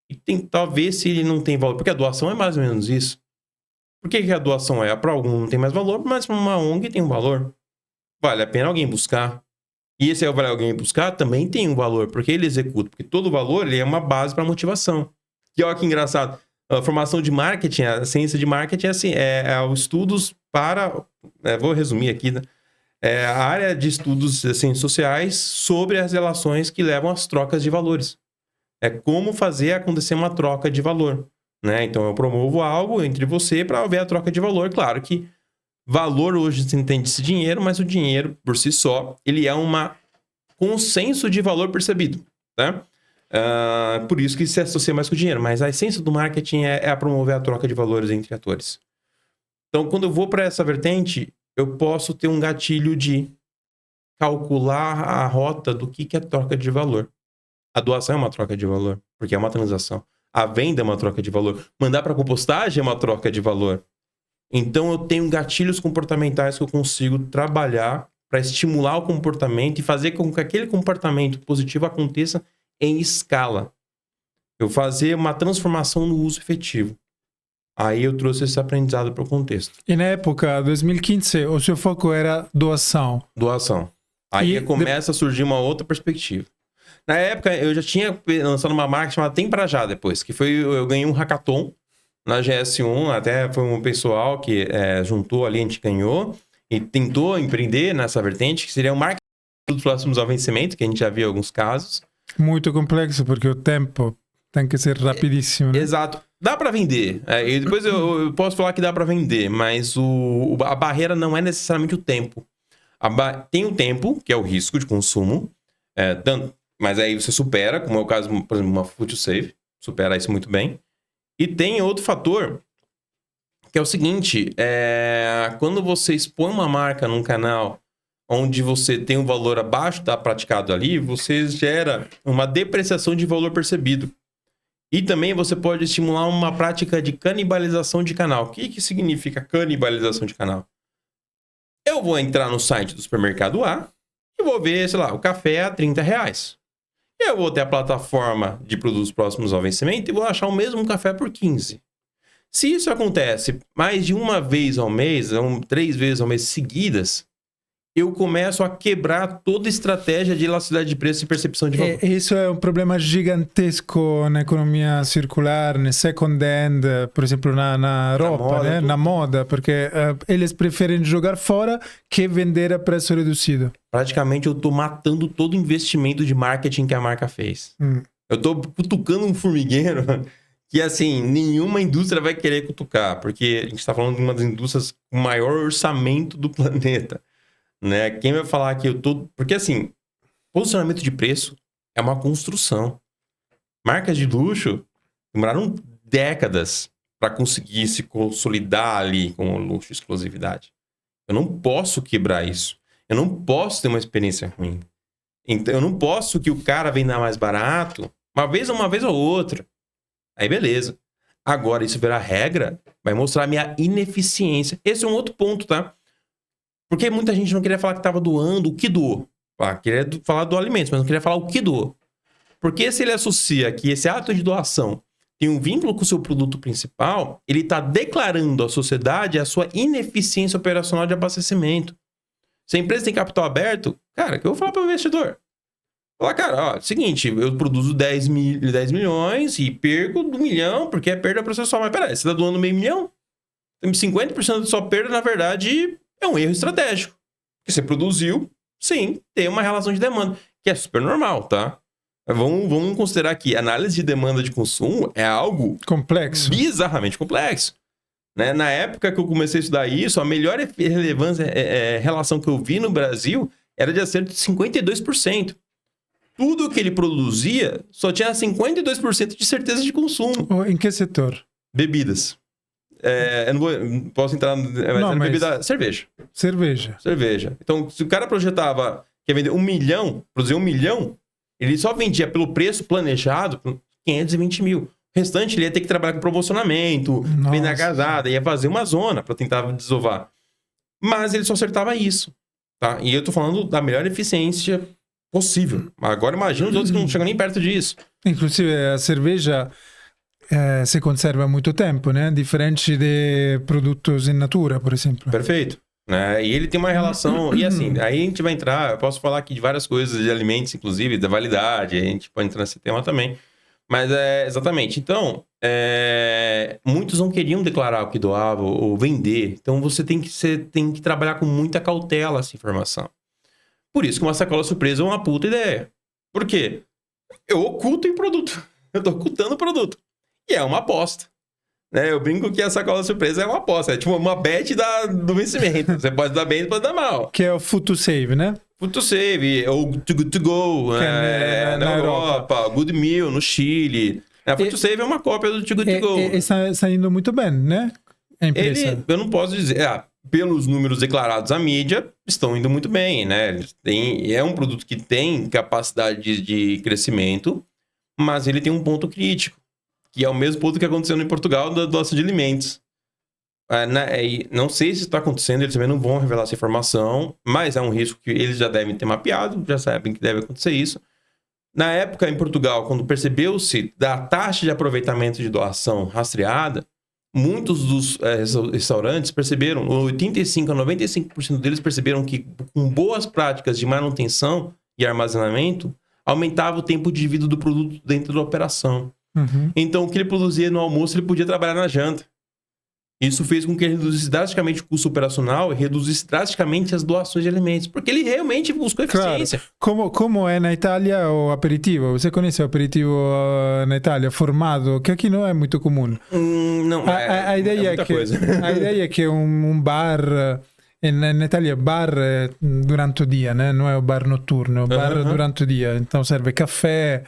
e tentar ver se ele não tem valor. Porque a doação é mais ou menos isso. Por que a doação é? Para algum não tem mais valor, mas para uma ONG tem um valor. Vale a pena alguém buscar. E esse vale alguém buscar também tem um valor, porque ele executa. Porque todo valor ele é uma base para motivação. E olha que engraçado. A formação de marketing, a ciência de marketing é assim, os estudos para... vou resumir aqui, né? A área de estudos assim, sociais sobre as relações que levam às trocas de valores. É como fazer acontecer uma troca de valor. Né? Então, eu promovo algo entre você para haver a troca de valor. Claro que valor hoje se entende-se dinheiro, mas o dinheiro, por si só, ele é um consenso de valor percebido. Tá? Por isso que se associa mais com o dinheiro. Mas a essência do marketing é promover a troca de valores entre atores. Então, quando eu vou para essa vertente, eu posso ter um gatilho de calcular a rota do que é troca de valor. A doação é uma troca de valor, porque é uma transação. A venda é uma troca de valor. Mandar para compostagem é uma troca de valor. Então, eu tenho gatilhos comportamentais que eu consigo trabalhar para estimular o comportamento e fazer com que aquele comportamento positivo aconteça em escala. Eu fazer uma transformação no uso efetivo. Aí eu trouxe esse aprendizado para o contexto. E na época, 2015, o seu foco era doação. Doação. Aí começa a surgir uma outra perspectiva. Na época, eu já tinha lançado uma marca chamada Tem Pra Já depois, que foi, eu ganhei um hackathon na GS1, até foi um pessoal que juntou ali, a gente ganhou, e tentou empreender nessa vertente, que seria o marketing dos próximos ao vencimento, que a gente já viu alguns casos. Muito complexo, porque o tempo tem que ser rapidíssimo, né? Exato. Dá para vender. E depois eu posso falar que dá para vender, mas a barreira não é necessariamente o tempo. Tem o tempo, que é o risco de consumo, mas aí você supera, como é o caso, por exemplo, uma Food Safe, supera isso muito bem. E tem outro fator, que é o seguinte, quando você expõe uma marca num canal onde você tem um valor abaixo da praticado ali, você gera uma depreciação de valor percebido. E também você pode estimular uma prática de canibalização de canal. O que significa canibalização de canal? Eu vou entrar no site do supermercado A e vou ver, sei lá, o café a R$30. Eu vou ter a plataforma de produtos próximos ao vencimento e vou achar o mesmo café por 15. Se isso acontece mais de uma vez ao mês, 3 vezes ao mês seguidas, eu começo a quebrar toda a estratégia de elasticidade de preço e percepção de valor. Isso é um problema gigantesco na economia circular, no second hand, por exemplo, na roupa, moda, né? Na moda, porque eles preferem jogar fora que vender a preço reduzido. Praticamente eu estou matando todo o investimento de marketing que a marca fez. Eu estou cutucando um formigueiro que, assim, nenhuma indústria vai querer cutucar, porque a gente está falando de uma das indústrias com maior orçamento do planeta. Né? Quem vai falar que eu tô... Porque, assim, posicionamento de preço é uma construção. Marcas de luxo demoraram décadas para conseguir se consolidar ali com luxo e exclusividade. Eu não posso quebrar isso. Eu não posso ter uma experiência ruim. Então, eu não posso que o cara venda mais barato Uma vez ou outra. Aí beleza. Agora, isso virar regra, vai mostrar a minha ineficiência. Esse é um outro ponto, tá? Porque muita gente não queria falar que estava doando o que doou. Queria falar do alimento, mas não queria falar o que doou. Porque se ele associa que esse ato de doação tem um vínculo com o seu produto principal, ele está declarando à sociedade a sua ineficiência operacional de abastecimento. Se a empresa tem capital aberto, cara, o que eu vou falar para o investidor? Falar, cara, ó, seguinte, eu produzo 10 milhões e perco 1 milhão porque é perda processual. Mas peraí, você está doando meio milhão? 50% da sua perda, na verdade, é um erro estratégico. Porque você produziu, sim, tem uma relação de demanda, que é super normal, tá? Vamos considerar que análise de demanda de consumo é algo complexo, bizarramente complexo. Né? Na época que eu comecei a estudar isso, a melhor relação que eu vi no Brasil era de acerto de 52%. Tudo que ele produzia só tinha 52% de certeza de consumo. Em que setor? Bebidas. Eu não posso entrar... Não, mas... bebida... Cerveja. Então, se o cara projetava que ia vender 1 milhão, produzir 1 milhão, ele só vendia pelo preço planejado 520 mil. O restante ele ia ter que trabalhar com promocionamento, vender agasalhada, ia fazer uma zona para tentar desovar. Mas ele só acertava isso. Tá? E eu tô falando da melhor eficiência possível. Agora imagina os outros que não chegam nem perto disso. Inclusive a cerveja se conserva muito tempo, né? Diferente de produtos in natura, por exemplo. Perfeito. Né? E ele tem uma relação... E assim, aí a gente vai entrar... Eu posso falar aqui de várias coisas de alimentos, inclusive, da validade. A gente pode entrar nesse tema também. Mas exatamente. Então, muitos não queriam declarar o que doava ou vender. Então, você tem que trabalhar com muita cautela essa informação. Por isso que uma sacola surpresa é uma puta ideia. Por quê? Eu oculto em produto. Eu tô ocultando o produto. E é uma aposta. Né? Eu brinco que a sacola surpresa é uma aposta. É tipo uma bet do vencimento. Você pode dar bem, pode dar mal. Que é o Food to Save, né? Food to Save, ou Too Good To Go, na Europa, Good Meal, no Chile. A Food to Save é uma cópia do Too Good To Go. Está indo muito bem, né? A empresa. Eu não posso dizer... pelos números declarados à mídia, estão indo muito bem, né? É um produto que tem capacidade de crescimento, mas ele tem um ponto crítico, que é o mesmo ponto que aconteceu em Portugal da doação de alimentos. Não sei se está acontecendo, eles também não vão revelar essa informação, mas é um risco que eles já devem ter mapeado, já sabem que deve acontecer isso. Na época, em Portugal, quando percebeu-se da taxa de aproveitamento de doação rastreada, muitos dos restaurantes perceberam, 85% a 95% deles perceberam que com boas práticas de manutenção e armazenamento, aumentava o tempo de vida do produto dentro da operação. Uhum. Então, o que ele produzia no almoço, ele podia trabalhar na janta. Isso fez com que ele reduzisse drasticamente o custo operacional e reduzisse drasticamente as doações de alimentos, porque ele realmente buscou eficiência. Claro. Como é na Itália o aperitivo? Você conhece o aperitivo na Itália, formado, que aqui não é muito comum. Não, a ideia muita coisa. A ideia é que um bar... Na Itália bar é durante o dia, né? Não é o bar noturno, é o bar durante o dia. Então serve café...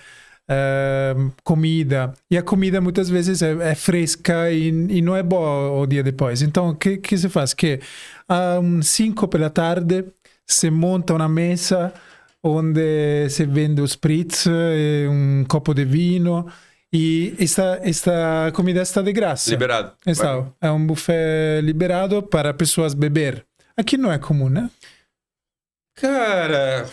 comida, e a comida muitas vezes é fresca e não é boa o dia depois. Então o que se faz? Que a 5 pela tarde se monta uma mesa onde se vende o spritz, copo de vinho e esta comida está de graça. Liberado. Exato. É um buffet liberado para pessoas beber. Aqui não é comum, né? Cara...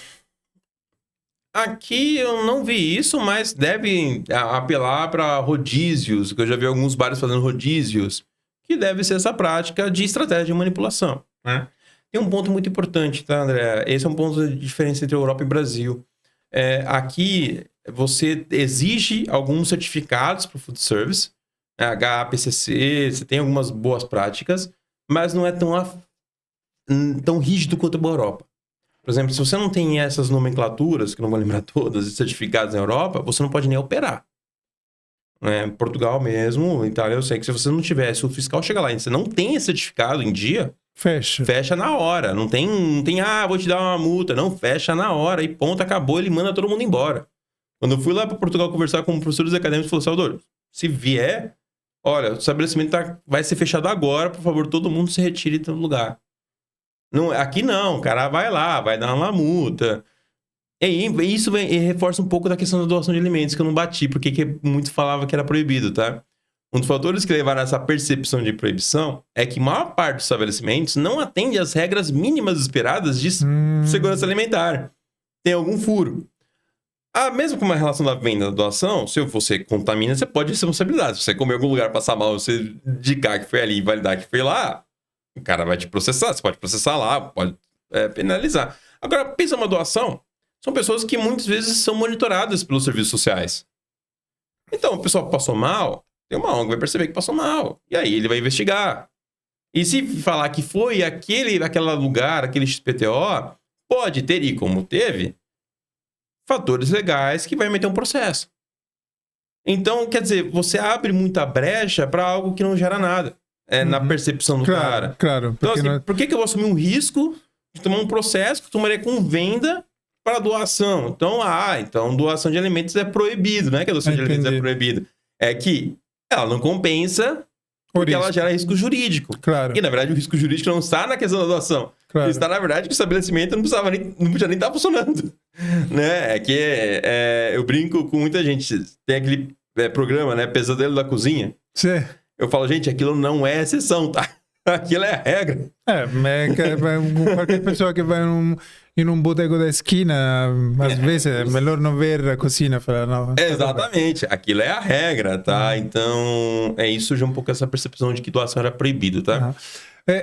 Aqui eu não vi isso, mas deve apelar para rodízios, que eu já vi alguns bares fazendo rodízios, que deve ser essa prática de estratégia de manipulação. Né? Tem um ponto muito importante, tá, André? Esse é um ponto de diferença entre Europa e Brasil. Aqui você exige alguns certificados para o food service, HACCP, você tem algumas boas práticas, mas não é tão rígido quanto a Europa. Por exemplo, se você não tem essas nomenclaturas, que não vou lembrar todas, certificados na Europa, você não pode nem operar. Portugal mesmo, Itália, eu sei que se você não tivesse, o fiscal chega lá e você não tem esse certificado em dia, fecha na hora. Não tem, vou te dar uma multa. Não, fecha na hora e ponto, acabou, ele manda todo mundo embora. Quando eu fui lá para Portugal conversar com professores acadêmicos, falou, Salvador, se vier, olha, o estabelecimento vai ser fechado agora, por favor, todo mundo se retire do lugar. Não, aqui não, o cara vai lá, vai dar uma multa. E isso reforça um pouco da questão da doação de alimentos, que eu não bati, porque muito falava que era proibido, tá? Um dos fatores que levaram a essa percepção de proibição é que a maior parte dos estabelecimentos não atende às regras mínimas esperadas de segurança alimentar. Tem algum furo. Mesmo com uma relação da venda e da doação, se você contamina, você pode ter responsabilidade. Se você comer em algum lugar, passar mal, você indicar que foi ali e validar que foi lá, o cara vai te processar. Você pode processar lá, pode penalizar. Agora, pensa uma doação. São pessoas que muitas vezes são monitoradas pelos serviços sociais. Então, o pessoal passou mal, tem uma ONG que vai perceber que passou mal. E aí ele vai investigar. E se falar que foi aquele lugar, aquele XPTO, pode ter, e como teve, fatores legais que vai meter um processo. Então, quer dizer, você abre muita brecha para algo que não gera nada. Na percepção do cara. Claro. Então, assim, por que eu vou assumir um risco de tomar um processo que eu tomaria com venda para doação? Então doação de alimentos é proibido, não é que a doação de alimentos é proibida. É que ela não compensa porque ela gera risco jurídico. Claro. E, na verdade, o risco jurídico não está na questão da doação. Claro. Está, na verdade, que o estabelecimento não podia nem estar funcionando. Né? Eu brinco com muita gente. Tem aquele programa, né? Pesadelo da Cozinha. Sim. Eu falo, gente, aquilo não é exceção, tá? Aquilo é a regra. Qualquer pessoa que vai em um boteco da esquina, às vezes é melhor não ver a cozinha. Exatamente, aquilo é a regra, tá? Então, isso surge um pouco essa percepção de que doação era proibido, tá?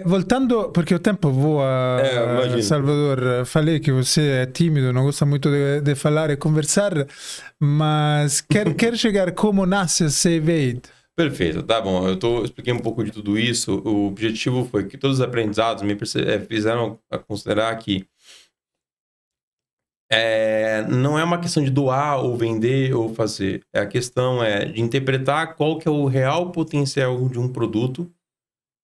Voltando, porque o tempo voa, Salvador, falei que você é tímido, não gosta muito de falar e conversar, mas quer chegar como nasce a Save Aid? Perfeito, tá bom. Expliquei um pouco de tudo isso. O objetivo foi que todos os aprendizados me fizeram considerar que não é uma questão de doar ou vender ou fazer. A questão de interpretar qual que é o real potencial de um produto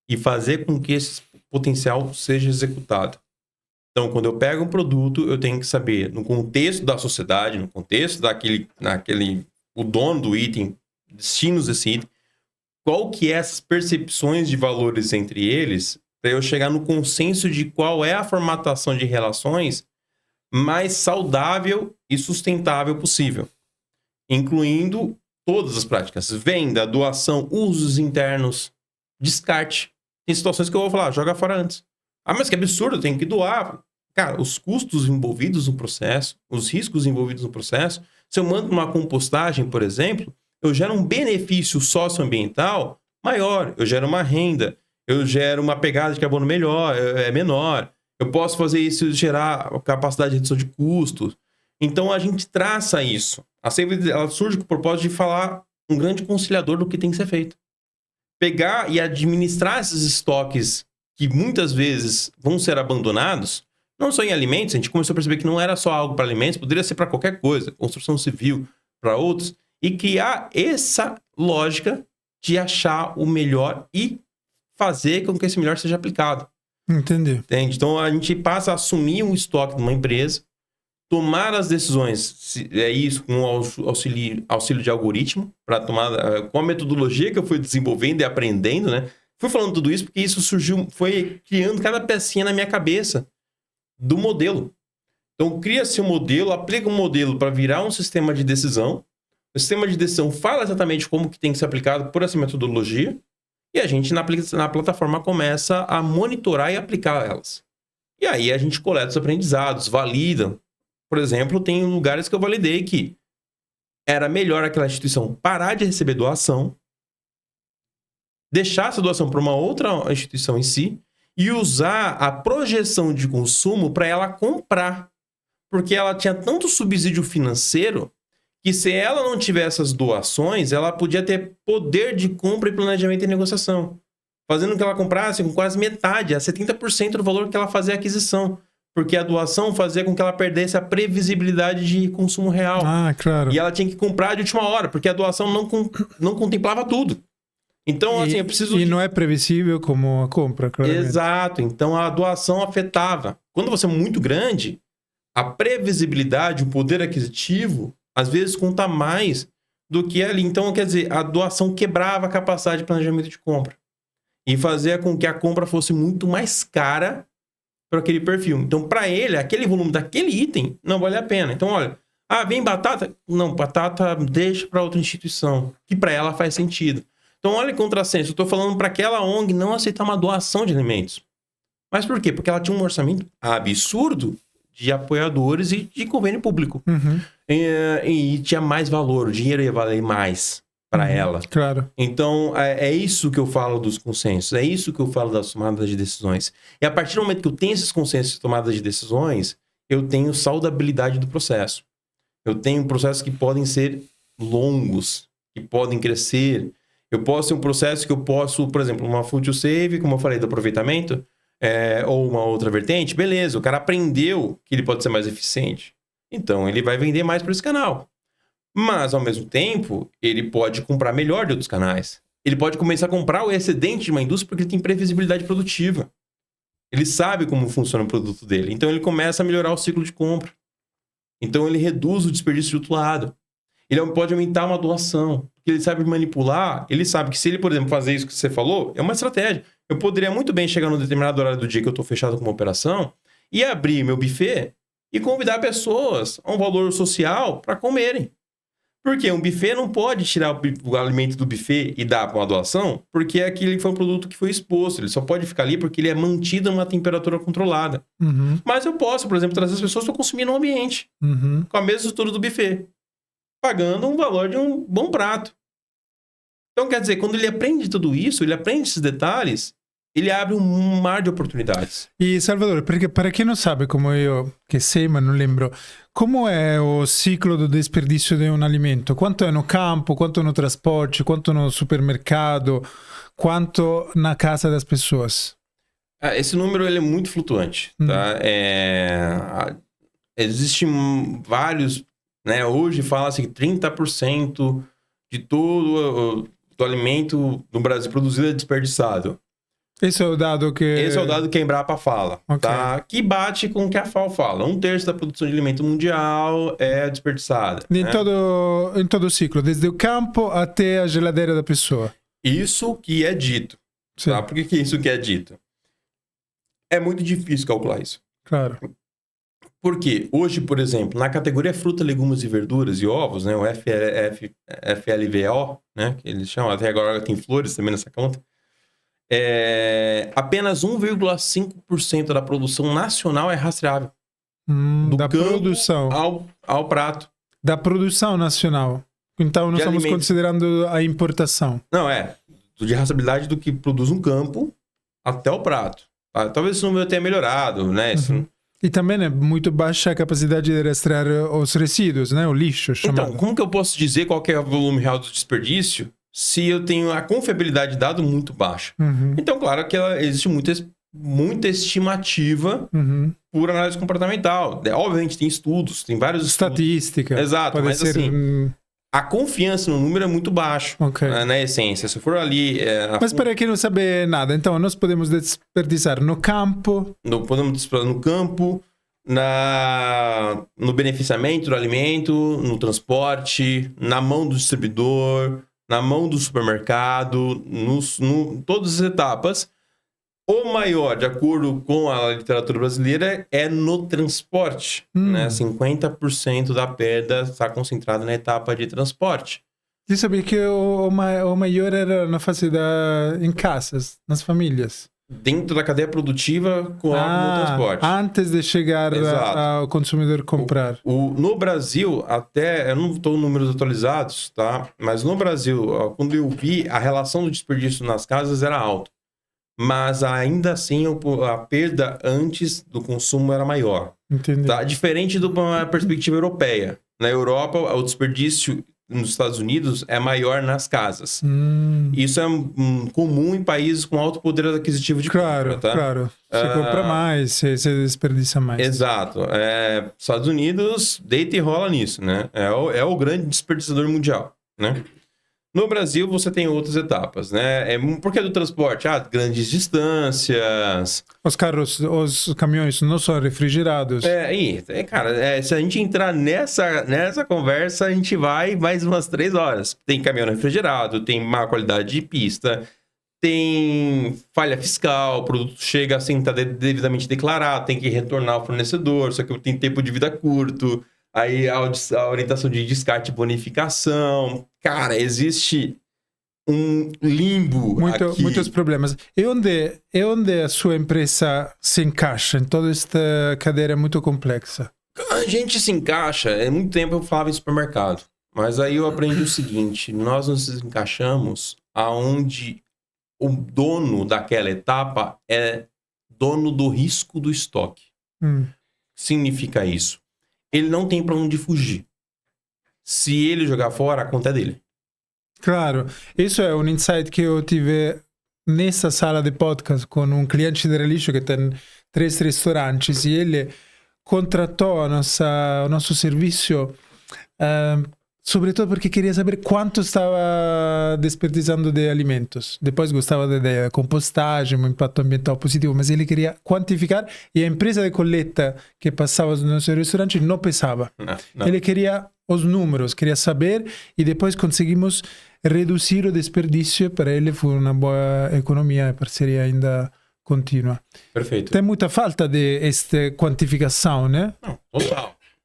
e fazer com que esse potencial seja executado. Então, quando eu pego um produto, eu tenho que saber, no contexto da sociedade, no contexto o dono do item, destinos desse item, qual que é essas percepções de valores entre eles, para eu chegar no consenso de qual é a formatação de relações mais saudável e sustentável possível, incluindo todas as práticas: venda, doação, usos internos, descarte. Tem situações que eu vou falar, joga fora antes. Mas que absurdo, eu tenho que doar. Cara, os custos envolvidos no processo, os riscos envolvidos no processo, se eu mando uma compostagem, por exemplo, eu gero um benefício socioambiental maior, eu gero uma renda, eu gero uma pegada de carbono menor, eu posso fazer isso gerar capacidade de redução de custos. Então a gente traça isso. A Save, ela surge com o propósito de falar um grande conciliador do que tem que ser feito. Pegar e administrar esses estoques que muitas vezes vão ser abandonados, não só em alimentos, a gente começou a perceber que não era só algo para alimentos, poderia ser para qualquer coisa, construção civil, para outros, e criar essa lógica de achar o melhor e fazer com que esse melhor seja aplicado. Entendi. Entende? Então a gente passa a assumir um estoque de uma empresa, tomar as decisões, isso com o auxílio de algoritmo, para tomar com a metodologia que eu fui desenvolvendo e aprendendo, né? Fui falando tudo isso porque isso surgiu, foi criando cada pecinha na minha cabeça do modelo. Então cria-se um modelo, aplica um modelo para virar um sistema de decisão. O sistema de decisão fala exatamente como que tem que ser aplicado por essa metodologia e a gente na plataforma começa a monitorar e aplicar elas. E aí a gente coleta os aprendizados, valida. Por exemplo, tem lugares que eu validei que era melhor aquela instituição parar de receber doação, deixar essa doação para uma outra instituição em si e usar a projeção de consumo para ela comprar. Porque ela tinha tanto subsídio financeiro que se ela não tivesse essas doações, ela podia ter poder de compra e planejamento e negociação, fazendo com que ela comprasse com quase metade, a 70% do valor que ela fazia a aquisição, porque a doação fazia com que ela perdesse a previsibilidade de consumo real. Claro. E ela tinha que comprar de última hora, porque a doação não contemplava tudo. Então, assim, eu preciso... E não é previsível como a compra, claramente. Exato. Então, a doação afetava. Quando você é muito grande, a previsibilidade, o poder aquisitivo, às vezes conta mais do que ali. Então, quer dizer, a doação quebrava a capacidade de planejamento de compra e fazia com que a compra fosse muito mais cara para aquele perfil. Então, para ele, aquele volume daquele item não vale a pena. Então, olha, vem batata? Não, batata deixa para outra instituição, que para ela faz sentido. Então, olha o contrassenso. Eu estou falando para aquela ONG não aceitar uma doação de alimentos. Mas por quê? Porque ela tinha um orçamento absurdo de apoiadores e de convênio público. E tinha mais valor, o dinheiro ia valer mais para ela. Claro. Então, é isso que eu falo dos consensos, é isso que eu falo das tomadas de decisões. E a partir do momento que eu tenho esses consensos de tomadas de decisões, eu tenho saudabilidade do processo. Eu tenho processos que podem ser longos, que podem crescer. Eu posso ter um processo que eu posso, por exemplo, uma food to save, como eu falei, do aproveitamento, ou uma outra vertente, beleza, o cara aprendeu que ele pode ser mais eficiente. Então, ele vai vender mais para esse canal. Mas, ao mesmo tempo, ele pode comprar melhor de outros canais. Ele pode começar a comprar o excedente de uma indústria porque ele tem previsibilidade produtiva. Ele sabe como funciona o produto dele. Então, ele começa a melhorar o ciclo de compra. Então, ele reduz o desperdício de outro lado. Ele pode aumentar uma doação. Porque ele sabe manipular. Ele sabe que se ele, por exemplo, fazer isso que você falou, é uma estratégia. Eu poderia muito bem chegar num determinado horário do dia que eu estou fechado com uma operação e abrir meu buffet e convidar pessoas a um valor social para comerem. Porque um buffet não pode tirar o alimento do buffet e dar para uma doação, porque aquele foi um produto que foi exposto. Ele só pode ficar ali porque ele é mantido a uma temperatura controlada. Mas eu posso, por exemplo, trazer as pessoas para consumir no ambiente, com a mesma estrutura do buffet, pagando um valor de um bom prato. Então, quer dizer, quando ele aprende tudo isso, ele aprende esses detalhes, ele abre um mar de oportunidades. E Salvador, perché para quem não sabe, como eu, que sei, mas não lembro, como é o ciclo do desperdício de um alimento? Quanto é no campo, quanto no transporte, quanto no supermercado, quanto na casa das pessoas? Esse número ele é muito flutuante, tá? Existem vários, né? Hoje fala-se que 30% de todo do alimento no Brasil produzido é desperdiçado. Esse é o dado que... Esse é o dado que a Embrapa fala, Okay. tá? Que bate com o que a FAO fala. 1/3 da produção de alimento mundial é desperdiçada. Em, né? em todo o ciclo, desde o campo até a geladeira da pessoa. Isso que é dito. Sim. Tá? Por que isso que é dito? É muito difícil calcular isso. Claro. Porque hoje, por exemplo, na categoria fruta, legumes e verduras e ovos, né? O FLVO, né? Que eles chamam, até agora tem flores também nessa conta. Apenas 1,5% da produção nacional é rastreável. Do da campo produção. ao prato. Da produção nacional. Então, não estamos alimentos. considerando a importação. Não, de rastreabilidade do que produz um campo até o prato. Tá? Talvez esse número tenha melhorado, né? E também é muito baixa a capacidade de rastrear os resíduos, né? O lixo, chamado. Então, como que eu posso dizer qual que é o volume real do desperdício se eu tenho a confiabilidade de dado muito baixa? Então, claro que existe muita estimativa por análise comportamental. Obviamente, tem estudos, tem vários Estatística. Exato, Pode mas ser... assim, a confiança no número é muito baixo, Ok. na essência. Se for ali... Mas para quem não sabe nada, então nós podemos desperdiçar no campo... Podemos desperdiçar no campo, no beneficiamento do alimento, no transporte, na mão do distribuidor, na mão do supermercado, todas as etapas. O maior, de acordo com a literatura brasileira, é no transporte. Né? 50% da perda está concentrada na etapa de transporte. Eu sabia que o maior era na fase em casas, nas famílias. Dentro da cadeia produtiva com o transporte. Antes de chegar ao consumidor comprar. No Brasil, até... Eu não estou com números atualizados, tá? Mas no Brasil, quando eu vi, a relação do desperdício nas casas era alta. Mas ainda assim a perda antes do consumo era maior. Entendi. Tá? Diferente de uma perspectiva europeia. Na Europa, o desperdício nos Estados Unidos é maior nas casas. Isso é comum em países com alto poder aquisitivo de compra. Tá? Claro. Você compra mais, você desperdiça mais. Exato. Estados Unidos deita e rola nisso, né? É o grande desperdiçador mundial, né? No Brasil, você tem outras etapas, né? Por que do transporte? Grandes distâncias. Os caminhões não são refrigerados. Cara, se a gente entrar nessa conversa, a gente vai mais umas 3 horas. Tem caminhão refrigerado, tem má qualidade de pista, tem falha fiscal, o produto chega sem estar devidamente declarado, tem que retornar ao fornecedor, só que tem tempo de vida curto, aí a orientação de descarte e bonificação. Cara, existe um limbo aqui. Muitos problemas. E onde a sua empresa se encaixa em toda esta cadeira muito complexa? A gente se encaixa, há muito tempo eu falava em supermercado, mas aí eu aprendi o seguinte, nós nos encaixamos aonde o dono daquela etapa é dono do risco do estoque. Significa isso? Ele não tem para onde fugir. Se ele jogar fora, a conta é dele. Claro, isso é um insight que eu tive nessa sala de podcast com um cliente generalista que tem 3 restaurantes e ele contratou o nosso serviço sobretudo porque queria saber quanto estava desperdiçando de alimentos. Depois gostava da ideia da compostagem, um impacto ambiental positivo, mas ele queria quantificar e a empresa de coleta que passava no nosso restaurante não pesava. Não. Ele queria os números, queria saber e depois conseguimos reduzir o desperdício. Para ele foi uma boa economia e parceria ainda contínua. Perfeito. Tem muita falta de esta quantificação, né? Não,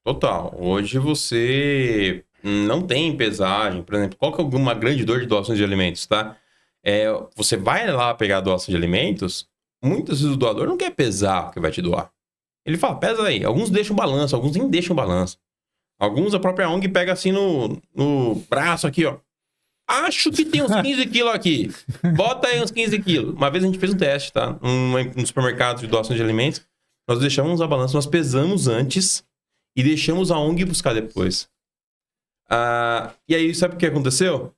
total. Hoje você não tem pesagem, por exemplo, qual que é uma grande dor de doações de alimentos, tá? Você vai lá pegar a doação de alimentos, muitas vezes o doador não quer pesar o que vai te doar. Ele fala, pesa aí. Alguns deixam balanço, alguns nem deixam balanço. Alguns a própria ONG pega assim no braço aqui, ó. Acho que tem uns 15 quilos aqui. Bota aí uns 15 quilos. Uma vez a gente fez um teste, tá? No supermercado de doação de alimentos. Nós deixamos a balança, nós pesamos antes e deixamos a ONG buscar depois. E aí, sabe o que aconteceu?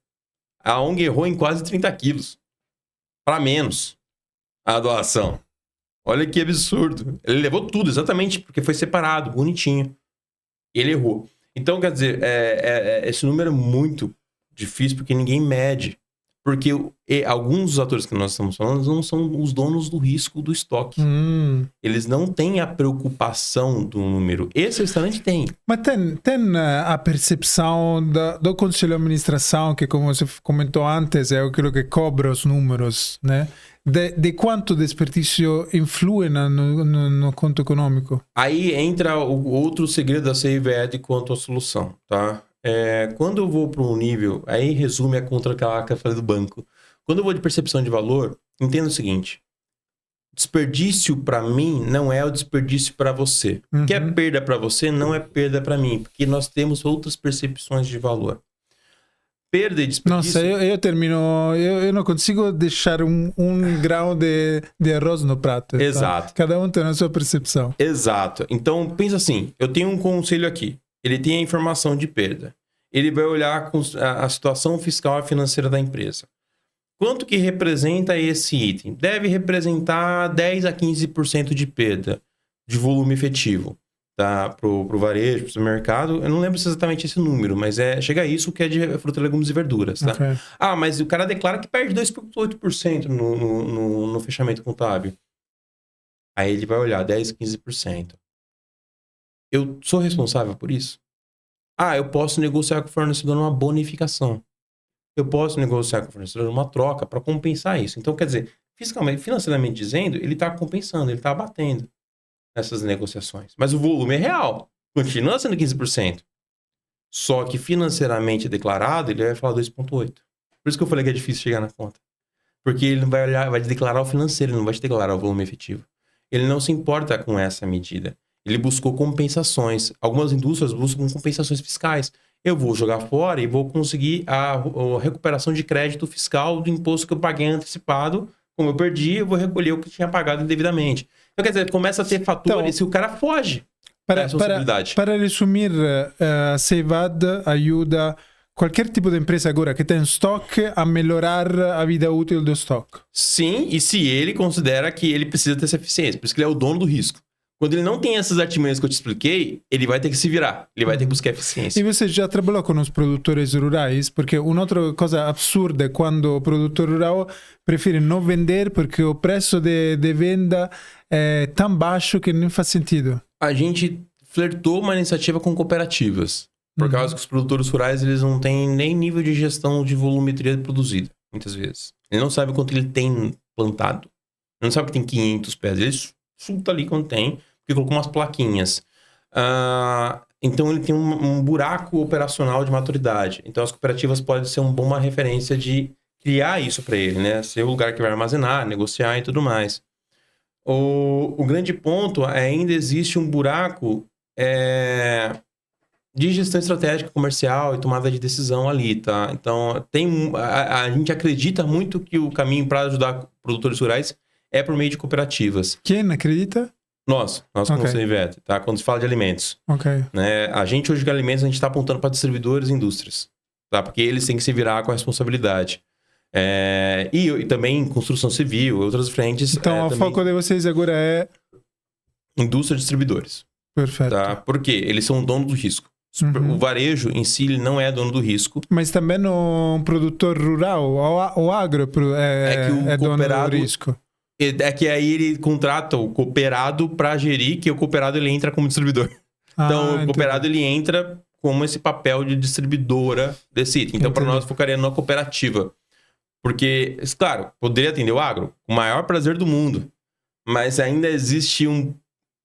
A ONG errou em quase 30 quilos. Para menos a doação. Olha que absurdo. Ele levou tudo, exatamente, porque foi separado, bonitinho. E ele errou. Então, quer dizer, esse número é muito difícil porque ninguém mede. Porque alguns dos atores que nós estamos falando não são os donos do risco do estoque. Eles não têm a preocupação do número. Esse restaurante tem. Mas tem a percepção do conselho de administração, que como você comentou antes, é aquilo que cobra os números, né? De quanto desperdício influi no conto econômico? Aí entra o outro segredo da CIVED quanto à solução, tá? Quando eu vou para um nível, aí resume a contra que eu falei do banco. Quando eu vou de percepção de valor, entenda o seguinte: desperdício para mim não é o desperdício para você. O que é perda para você não é perda para mim, porque nós temos outras percepções de valor. Perda e desperdício. Nossa, eu termino. Eu não consigo deixar um grão de arroz no prato. Exato. Tá? Cada um tem a sua percepção. Exato. Então, pensa assim: eu tenho um conselho aqui. Ele tem a informação de perda. Ele vai olhar a situação fiscal e financeira da empresa. Quanto que representa esse item? Deve representar 10 a 15% de perda de volume efetivo, tá? Pro varejo, pro supermercado. Eu não lembro exatamente esse número, mas chega a isso, que é de fruta, legumes e verduras, tá? Okay. Mas o cara declara que perde 2,8% no fechamento contábil. Aí ele vai olhar 10, 15%. Eu sou responsável por isso? Eu posso negociar com o fornecedor uma bonificação. Eu posso negociar com o fornecedor uma troca para compensar isso. Então, quer dizer, financeiramente dizendo, ele está compensando, ele está abatendo essas negociações. Mas o volume é real. Continua sendo 15%. Só que financeiramente declarado, ele vai falar 2,8%. Por isso que eu falei que é difícil chegar na conta. Porque ele não vai olhar, vai te declarar o financeiro, ele não vai te declarar o volume efetivo. Ele não se importa com essa medida. Ele buscou compensações. Algumas indústrias buscam compensações fiscais. Eu vou jogar fora e vou conseguir a recuperação de crédito fiscal do imposto que eu paguei antecipado. Como eu perdi, eu vou recolher o que tinha pagado indevidamente. Então, quer dizer, começa a ter fatores e o cara foge da responsabilidade. Para resumir, a CIVED ajuda qualquer tipo de empresa agora que tem estoque a melhorar a vida útil do estoque. Sim, e se ele considera que ele precisa ter essa eficiência. Por isso que ele é o dono do risco. Quando ele não tem essas artimanhas que eu te expliquei, ele vai ter que se virar. Ele vai ter que buscar eficiência. E você já trabalhou com os produtores rurais? Porque uma outra coisa absurda é quando o produtor rural prefere não vender porque o preço de venda é tão baixo que nem faz sentido. A gente flertou uma iniciativa com cooperativas. Por causa que os produtores rurais eles não têm nem nível de gestão de volumetria produzida, muitas vezes. Ele não sabe quanto ele tem plantado. Ele não sabe que tem 500 pés. Ele chuta ali quando tem, porque colocou umas plaquinhas. Então ele tem um buraco operacional de maturidade. Então as cooperativas podem ser uma boa referência de criar isso para ele, né? Ser o lugar que vai armazenar, negociar e tudo mais. O grande ponto é ainda existe um buraco de gestão estratégica comercial e tomada de decisão ali, tá? Então, a gente acredita muito que o caminho para ajudar produtores rurais é por meio de cooperativas. Quem acredita? Nós como CIVET, tá? Quando se fala de alimentos. Né? A gente hoje de alimentos, a gente está apontando para distribuidores e indústrias, tá? Porque eles têm que se virar com a responsabilidade. E também construção civil, outras frentes. Então, o foco de vocês agora é... Indústria e distribuidores. Perfeito. Tá? Por quê? Eles são dono do risco. O varejo em si ele não é dono do risco. Mas também um produtor rural, o agro é dono do risco. É que aí ele contrata o cooperado para gerir, que o cooperado ele entra como distribuidor. Então, o cooperado ele entra como esse papel de distribuidora desse item. Então, para nós, focaria na cooperativa. Porque, claro, poderia atender o agro com o maior prazer do mundo. Mas ainda existe um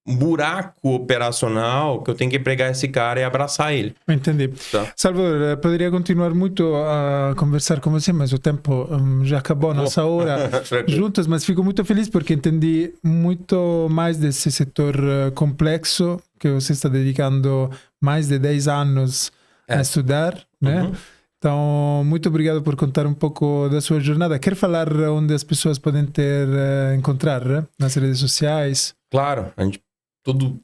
buraco operacional que eu tenho que pegar esse cara e abraçar ele. Entendi. Tá. Salvador, poderia continuar muito a conversar com você, mas o tempo já acabou a nossa hora juntos, mas fico muito feliz porque entendi muito mais desse setor complexo que você está dedicando mais de 10 anos a estudar, né? Então, muito obrigado por contar um pouco da sua jornada. Quer falar onde as pessoas podem encontrar, né? Nas redes sociais? Claro, todo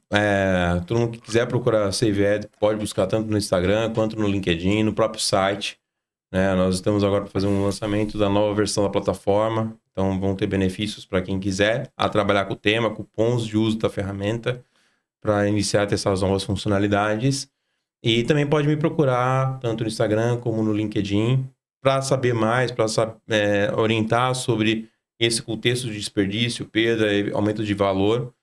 mundo que quiser procurar CIVET pode buscar tanto no Instagram quanto no LinkedIn, no próprio site. Né? Nós estamos agora para fazer um lançamento da nova versão da plataforma, então vão ter benefícios para quem quiser trabalhar com o tema, cupons de uso da ferramenta para iniciar a testar as novas funcionalidades. E também pode me procurar tanto no Instagram como no LinkedIn para saber mais, para orientar sobre esse contexto de desperdício, perda e aumento de valor.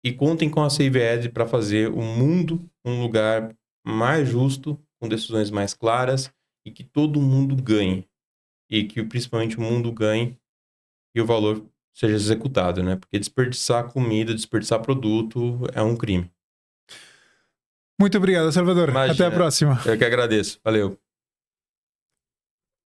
E contem com a CIVET para fazer o mundo um lugar mais justo, com decisões mais claras e que todo mundo ganhe. E que principalmente o mundo ganhe e o valor seja executado, né? Porque desperdiçar comida, desperdiçar produto é um crime. Muito obrigado, Salvador. Imagina. Até a próxima. Eu que agradeço. Valeu.